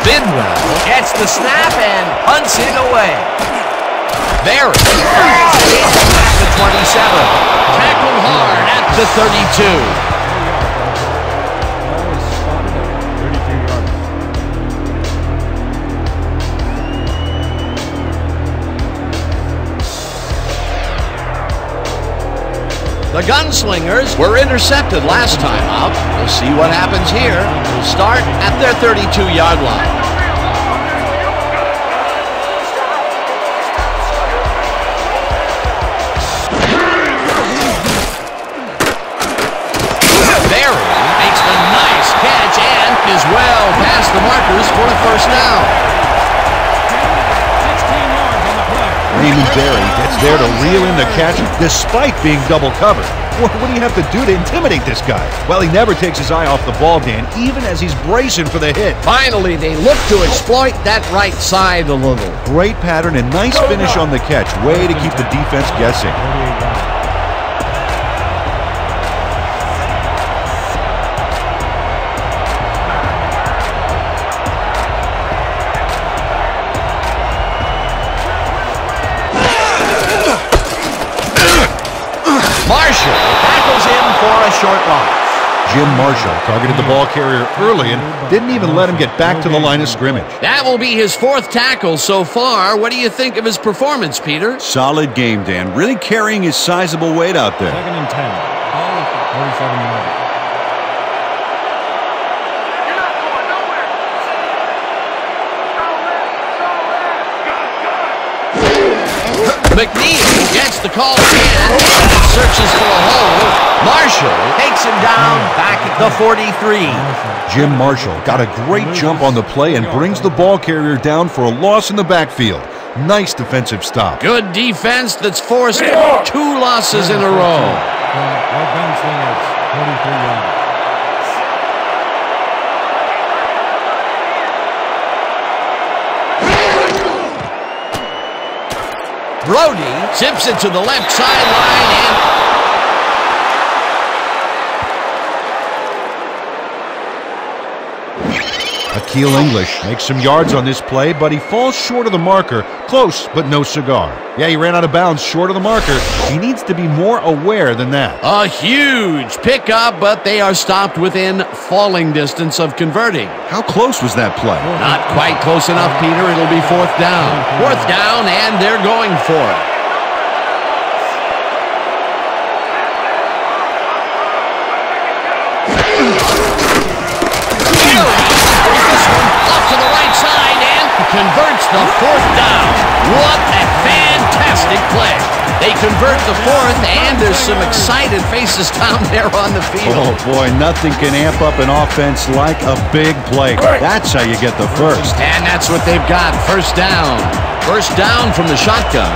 [SPEAKER 2] Bidwell gets the snap and punts it away. Barry at the 27. Tackled hard at the 32. The Gunslingers were intercepted last time out. We'll see what happens here. We'll start at their 32-yard line. Barry makes a nice catch and is well past the markers for a first down.
[SPEAKER 6] 16 yards on the play.
[SPEAKER 3] Raymond Barry gets there to reel in the catch despite being double covered. What do you have to do to intimidate this guy? Well, he never takes his eye off the ball, Dan, even as he's bracing for the hit.
[SPEAKER 2] Finally, they look to exploit that right side a little.
[SPEAKER 3] Great pattern and nice finish on the catch. Way to keep the defense guessing.
[SPEAKER 2] Marshall tackles him for a short loss.
[SPEAKER 3] Jim Marshall targeted the ball carrier early and didn't even let him get back to the line of scrimmage.
[SPEAKER 2] That will be his 4th tackle so far. What do you think of his performance, Peter?
[SPEAKER 3] Solid game, Dan. Really carrying his sizable weight out there.
[SPEAKER 6] 2nd and 10. Ball 47 yards.
[SPEAKER 2] McNeil gets the call again, searches for a hole. Marshall takes him down back at the 43.
[SPEAKER 3] Jim Marshall got a great jump on the play and brings the ball carrier down for a loss in the backfield. Nice defensive stop.
[SPEAKER 2] Good defense that's forced 2 losses in a row.
[SPEAKER 6] The Gunslingers, 43 yards.
[SPEAKER 2] Brody zips it to the left sideline and
[SPEAKER 3] Akeel English makes some yards on this play, but he falls short of the marker. Close, but no cigar. Yeah, he ran out of bounds short of the marker. He needs to be more aware than that.
[SPEAKER 2] a huge pickup, but they are stopped within falling distance of converting.
[SPEAKER 3] How close was that play?
[SPEAKER 2] Not quite close enough, Peter. It'll be 4th down. 4th down, and they're going for it. To the right side and converts the 4th down. What a fantastic play. They convert the 4th, and there's some excited faces down there on the field.
[SPEAKER 3] Oh, boy, nothing can amp up an offense like a big play. That's how you get the first.
[SPEAKER 2] And that's what they've got. 1st down. 1st down from the shotgun.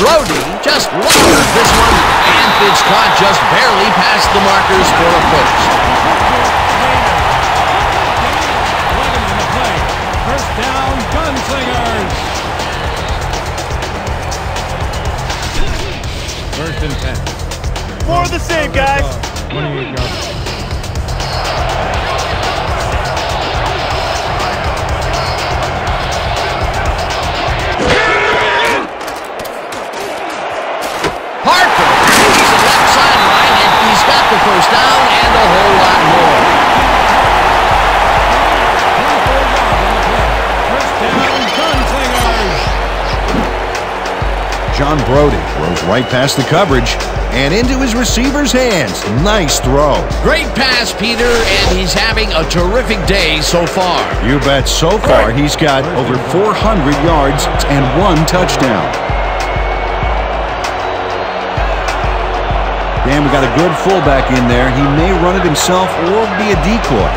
[SPEAKER 2] Brody just lost this one, and it's caught just barely past the markers for a first.
[SPEAKER 6] 11 on the play. 1st down, Gunslingers. 1st and 10.
[SPEAKER 4] More of the same, guys.
[SPEAKER 6] 28 yards.
[SPEAKER 2] He's got the 1st down and a whole lot more.
[SPEAKER 6] 1st down, Gunslingers.
[SPEAKER 3] John Brody throws right past the coverage and into his receiver's hands. Nice throw.
[SPEAKER 2] Great pass, Peter, and he's having a terrific day so far.
[SPEAKER 3] You bet. So far, he's got over 400 yards and 1 touchdown. Dan, we got a good fullback in there. He may run it himself or be a decoy.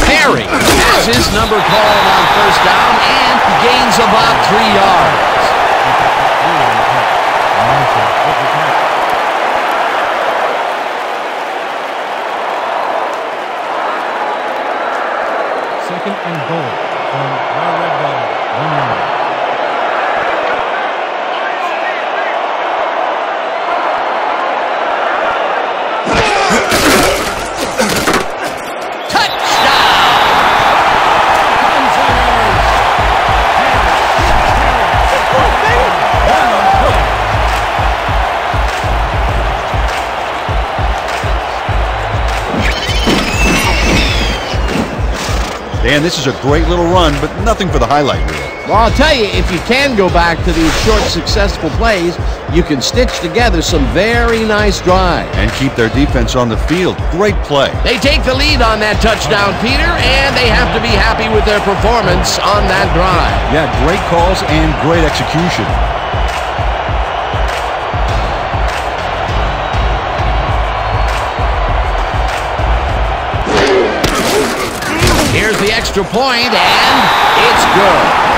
[SPEAKER 2] Perry has his number called on 1st down and gains about 3 yards.
[SPEAKER 6] Second and goal from our red ball. 1 yard.
[SPEAKER 3] Dan, this is a great little run, but nothing for the highlight reel.
[SPEAKER 2] Well, I'll tell you, if you can go back to these short, successful plays, you can stitch together some very nice drives.
[SPEAKER 3] And keep their defense on the field. Great play.
[SPEAKER 2] They take the lead on that touchdown, Peter, and they have to be happy with their performance on that drive.
[SPEAKER 3] Yeah, great calls and great execution.
[SPEAKER 2] Here's the extra point, and it's good.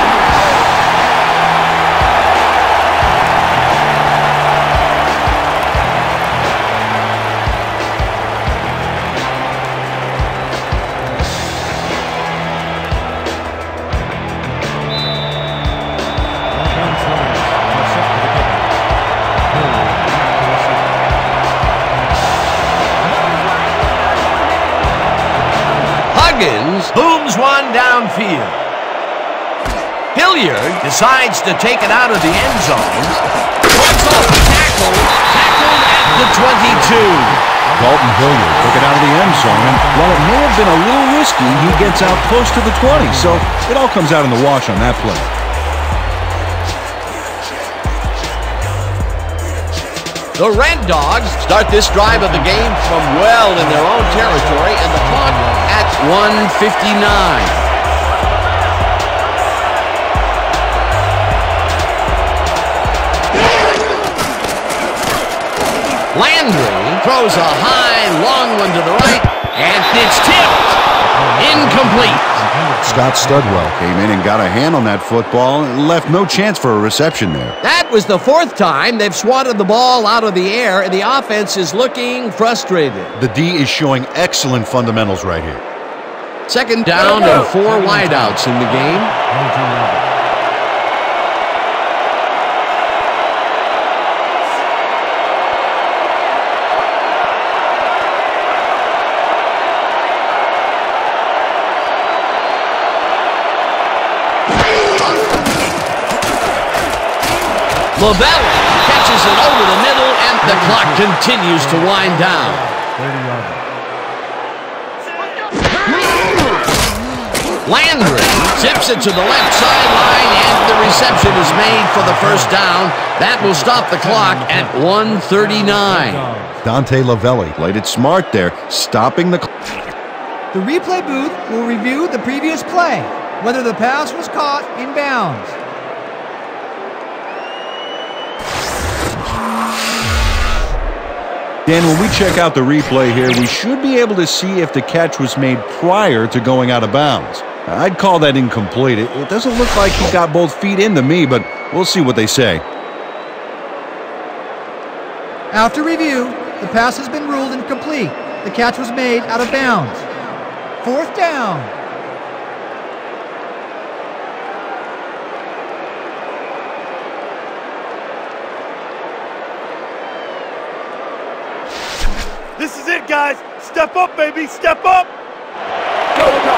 [SPEAKER 2] Booms one downfield. Hilliard decides to take it out of the end zone. Runs off the tackle. Tackled at the 22.
[SPEAKER 3] Dalton Hilliard took it out of the end zone, and while it may have been a little risky, he gets out close to the 20, so it all comes out in the wash on that play.
[SPEAKER 2] The Red Dogs start this drive of the game from well in their own territory, and the clock at 1:59. Landry throws a high, long one to the right, and it's tipped. Incomplete.
[SPEAKER 3] Scott Studwell came in and got a hand on that football and left no chance for a reception there.
[SPEAKER 2] That was the fourth time they've swatted the ball out of the air, and the offense is looking frustrated.
[SPEAKER 3] The D is showing excellent fundamentals right here.
[SPEAKER 2] Second down and 4 wideouts in the game. Lavelli catches it over the middle, and the clock continues to wind down.
[SPEAKER 6] 30-yard.
[SPEAKER 2] Landry zips it to the left sideline, and the reception is made for the first down. That will stop the clock at 1:39.
[SPEAKER 3] Dante Lavelli played it smart there, stopping the clock.
[SPEAKER 5] The replay booth will review the previous play, whether the pass was caught in bounds.
[SPEAKER 3] Dan, when we check out the replay here, we should be able to see if the catch was made prior to going out of bounds. I'd call that incomplete. It doesn't look like he got both feet into me, but we'll see what they say.
[SPEAKER 5] After review, the pass has been ruled incomplete. The catch was made out of bounds. 4th down.
[SPEAKER 4] This is it, guys. Step up, baby. Step up. Go, go.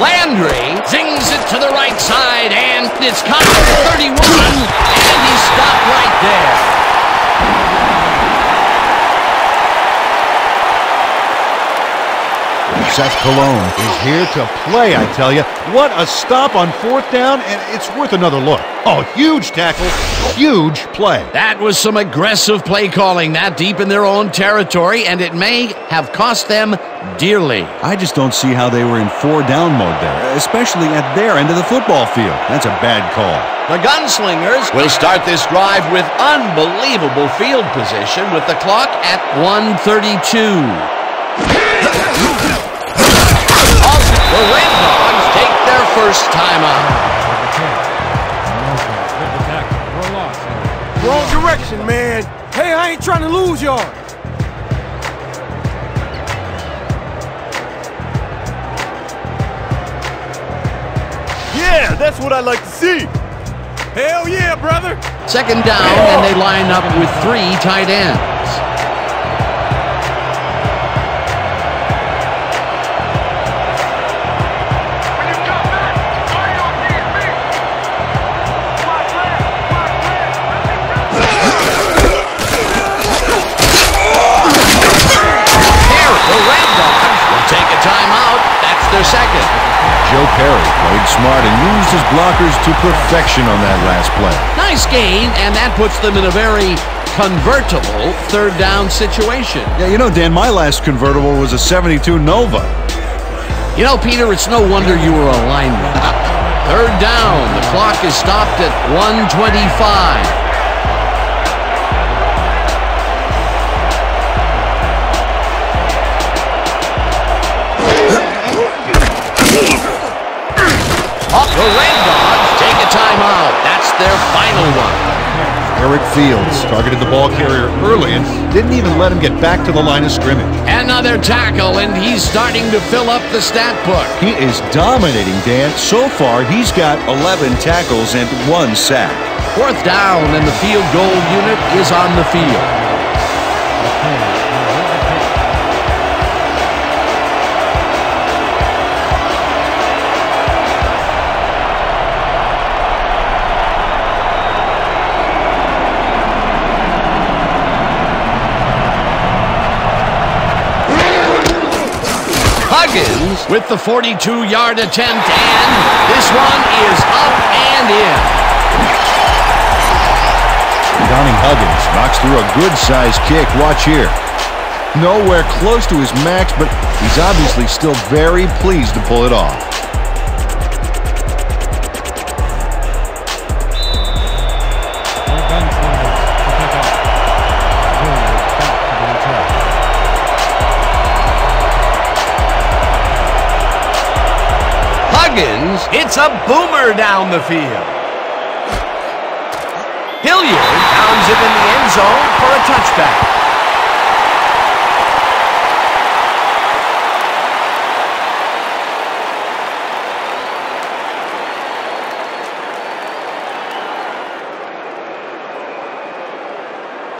[SPEAKER 2] Landry zings it to the right side, and it's caught at the 31, and he's stopped right there.
[SPEAKER 3] Seth Cologne is here to play, I tell you. What a stop on 4th down, and it's worth another look. Oh, huge tackle, huge play.
[SPEAKER 2] That was some aggressive play calling that deep in their own territory, and it may have cost them dearly.
[SPEAKER 3] I just don't see how they were in 4-down mode there, especially at their end of the football field. That's a bad call.
[SPEAKER 2] The Gunslingers will start this drive with unbelievable field position with the clock at 1:32. The Red Dogs take their first time out.
[SPEAKER 7] Wrong direction, man. Hey, I ain't trying to lose y'all.
[SPEAKER 4] Yeah, that's what I like to see. Hell yeah, brother.
[SPEAKER 2] Second down, and they line up with 3 tight ends.
[SPEAKER 3] Joe Perry played smart and used his blockers to perfection on that last play.
[SPEAKER 2] Nice gain, and that puts them in a very convertible third down situation.
[SPEAKER 3] Yeah, you know, Dan, my last convertible was a 72 Nova.
[SPEAKER 2] You know, Peter, it's no wonder you were a lineman. Third down. The clock is stopped at 1:25. The Red Dogs take a timeout. That's their final one.
[SPEAKER 3] Eric Fields targeted the ball carrier early and didn't even let him get back to the line of scrimmage.
[SPEAKER 2] Another tackle, and he's starting to fill up the stat book.
[SPEAKER 3] He is dominating, Dan. So far, he's got 11 tackles and 1 sack.
[SPEAKER 2] Fourth down, and the field goal unit is on the field. With the 42-yard attempt, and this one is up and in.
[SPEAKER 3] Donnie Huggins knocks through a good-sized kick. Watch here. Nowhere close to his max, but he's obviously still very pleased to pull it off.
[SPEAKER 2] It's a boomer down the field. Hilliard pounds it in the end zone for a touchback.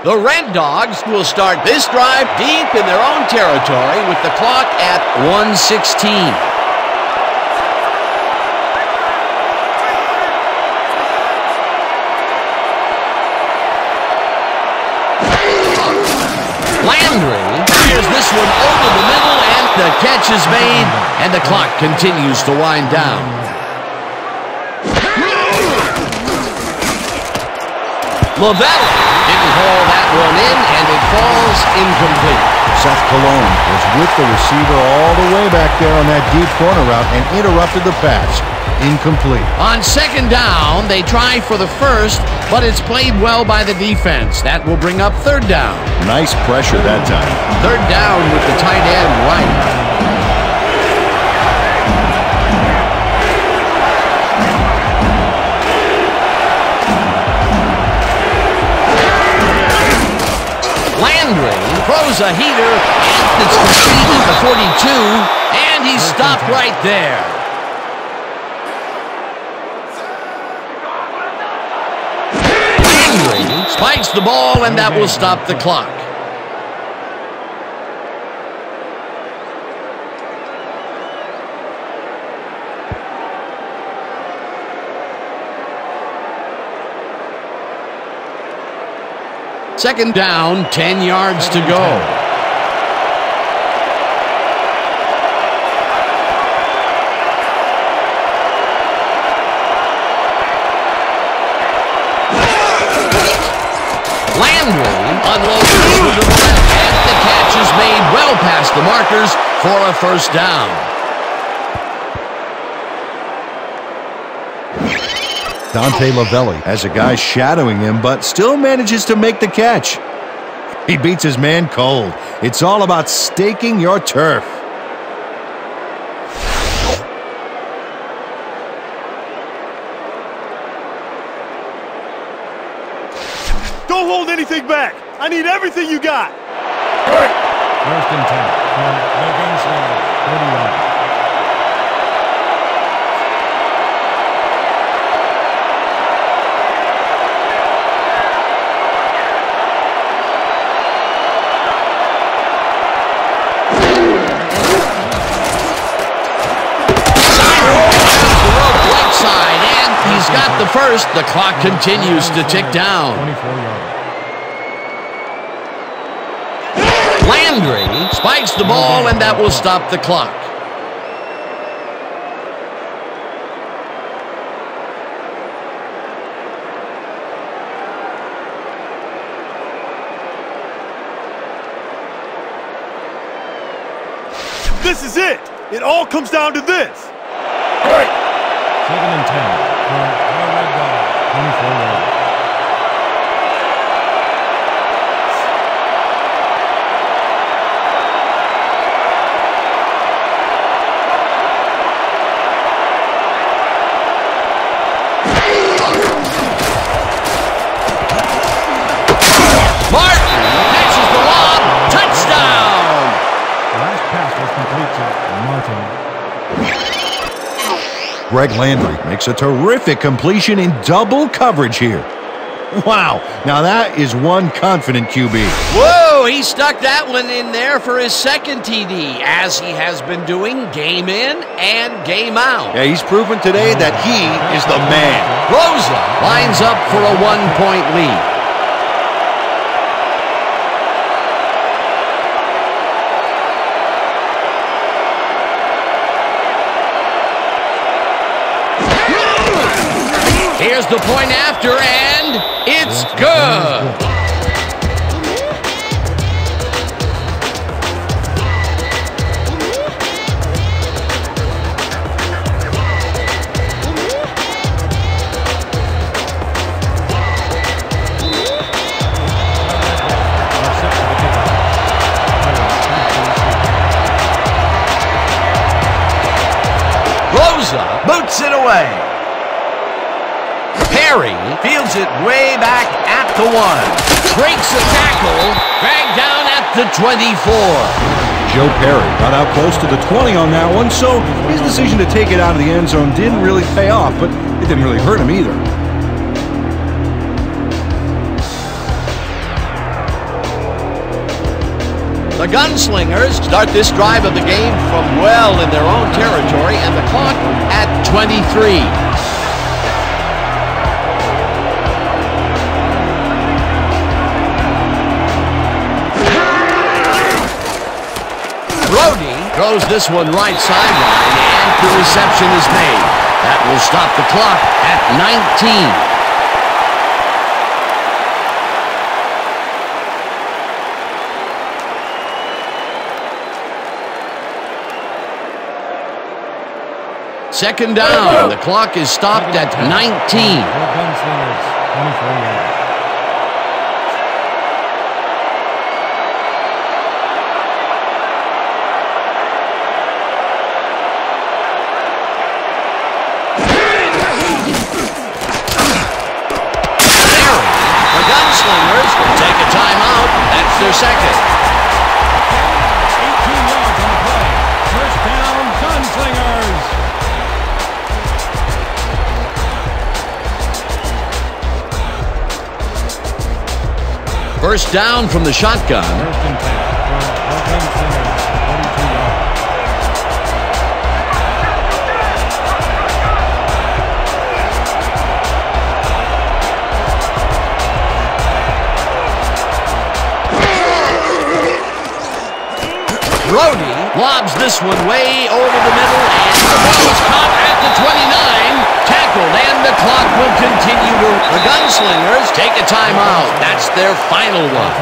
[SPEAKER 2] The Red Dogs will start this drive deep in their own territory with the clock at 1:16. Landry fires this one over the middle, and the catch is made, and the clock continues to wind down. Lavelli didn't haul that one in, and it falls incomplete.
[SPEAKER 3] Seth Cologne was with the receiver all the way back there on that deep corner route and interrupted the pass. Incomplete.
[SPEAKER 2] On second down, they try for the first, but it's played well by the defense. That will bring up third down.
[SPEAKER 3] Nice pressure that time.
[SPEAKER 2] Third down with the tight end right. Landry throws a heater, and it's complete at the 42, and he's stopped right there. Spikes the ball, and that will stop the clock. Second down, 10 yards to go. Landry unloads to the left, and the catch is made well past the markers for a first down.
[SPEAKER 3] Dante Lavelli has a guy shadowing him, but still manages to make the catch. He beats his man cold. It's all about staking your turf.
[SPEAKER 4] Don't hold anything back. I need everything you got.
[SPEAKER 6] First and 10 from the Gunslingers, 31.
[SPEAKER 2] He's got the first. The clock continues to tick down.
[SPEAKER 6] 24-yard.
[SPEAKER 2] Landry spikes the ball, and that will stop the clock.
[SPEAKER 4] This is it. It all comes down to this.
[SPEAKER 6] 2nd and 10 for our Red Dog, 24 yards.
[SPEAKER 2] Martin catches the lob. Touchdown!
[SPEAKER 6] The last pass was complete to Martin.
[SPEAKER 3] Greg Landry makes a terrific completion in double coverage here. Wow, now that is one confident QB.
[SPEAKER 2] Whoa, he stuck that one in there for his second TD, as he has been doing game in and game out.
[SPEAKER 3] Yeah, he's proven today that he is the man.
[SPEAKER 2] Rosa lines up for a 1-point lead. Here's the point after, and it's good. Rosa boots it away. Perry fields it way back at the 1. Breaks a tackle, dragged down at the 24.
[SPEAKER 3] Joe Perry got out close to the 20 on that one, so his decision to take it out of the end zone didn't really pay off, but it didn't really hurt him either.
[SPEAKER 2] The Gunslingers start this drive of the game from well in their own territory, and the clock at 23. Brody throws this one right sideline, and the reception is made. That will stop the clock at 19. Second down. The clock is stopped at 19.
[SPEAKER 6] Gunslingers, 24 yards.
[SPEAKER 2] The Gunslingers will take a timeout. That's their second.
[SPEAKER 6] 18 yards on the play. First down, Gunslingers.
[SPEAKER 2] First down from the shotgun.
[SPEAKER 6] First and 10 for our Gunslingers, 42 yards.
[SPEAKER 2] Brody lobs this one way over the middle, and the ball is caught at the 29. Tackled, and the clock will continue to... The Gunslingers take a timeout. That's their final one.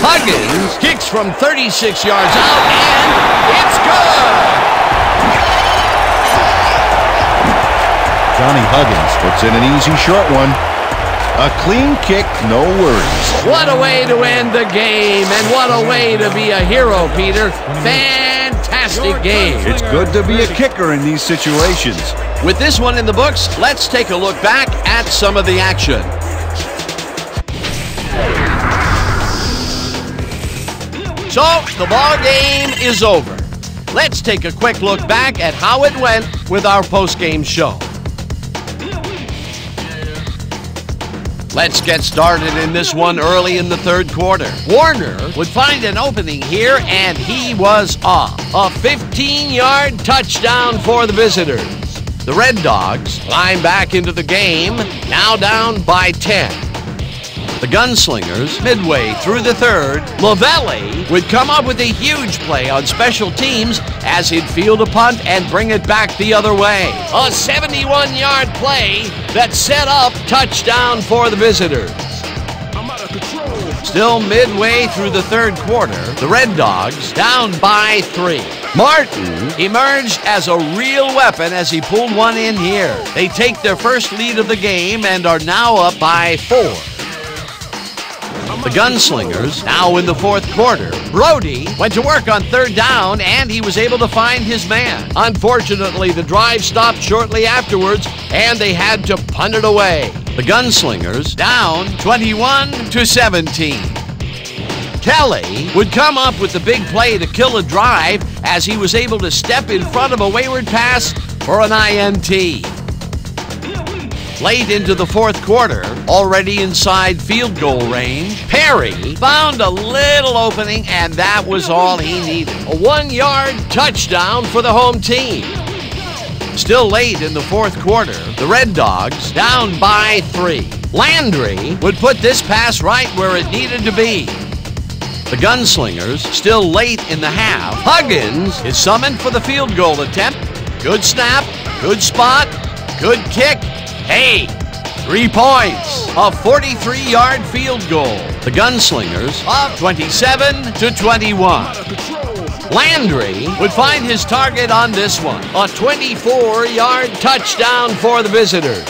[SPEAKER 2] Huggins kicks from 36 yards out, and it's good!
[SPEAKER 3] Johnny Huggins puts in an easy short one. A clean kick, no worries.
[SPEAKER 2] What a way to end the game, and what a way to be a hero, Peter. Fantastic game.
[SPEAKER 3] It's good to be a kicker in these situations.
[SPEAKER 2] With this one in the books, let's take a look back at some of the action. So, the ball game is over. let's take a quick look back at how it went with our post-game show. Let's get started in this one early in the third quarter. Warner would find an opening here, and he was off. A 15-yard touchdown for the visitors. The Red Dogs climb back into the game, now down by 10. The Gunslingers, midway through the third, Lavelli would come up with a huge play on special teams as he'd field a punt and bring it back the other way. A 71-yard play that set up touchdown for the visitors. Still midway through the third quarter, the Red Dogs down by 3. Martin emerged as a real weapon as he pulled one in here. They take their first lead of the game and are now up by 4. The Gunslingers, now in the fourth quarter. Brody went to work on third down, and he was able to find his man. Unfortunately, the drive stopped shortly afterwards, and they had to punt it away. The Gunslingers down 21-17. Kelly would come up with the big play to kill a drive as he was able to step in front of a wayward pass for an INT. Late into the fourth quarter, already inside field goal range, Perry found a little opening, and that was all he needed. A 1-yard touchdown for the home team. Still late in the fourth quarter, the Red Dogs down by 3. Landry would put this pass right where it needed to be. The Gunslingers still late in the half. Huggins is summoned for the field goal attempt. Good snap, good spot, good kick. Hey, 3 points. A 43-yard field goal. The Gunslingers up 27-21. Landry would find his target on this one. A 24-yard touchdown for the visitors.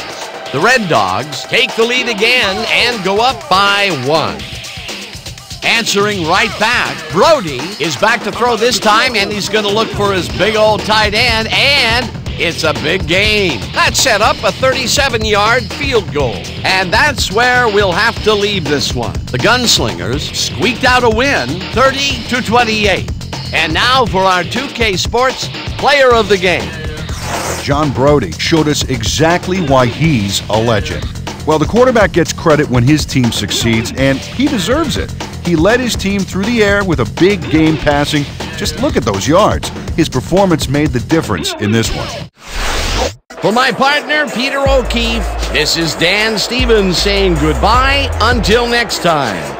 [SPEAKER 2] The Red Dogs take the lead again and go up by 1. Answering right back, Brody is back to throw this time, and he's going to look for his big old tight end, and it's a big game. That set up a 37-yard field goal. And that's where we'll have to leave this one. The Gunslingers squeaked out a win, 30-28. And now for our 2K Sports Player of the Game.
[SPEAKER 3] John Brody showed us exactly why he's a legend. Well, the quarterback gets credit when his team succeeds, and he deserves it. He led his team through the air with a big game passing. Just look at those yards. His performance made the difference in this one.
[SPEAKER 2] For my partner, Peter O'Keefe, this is Dan Stevens saying goodbye until next time.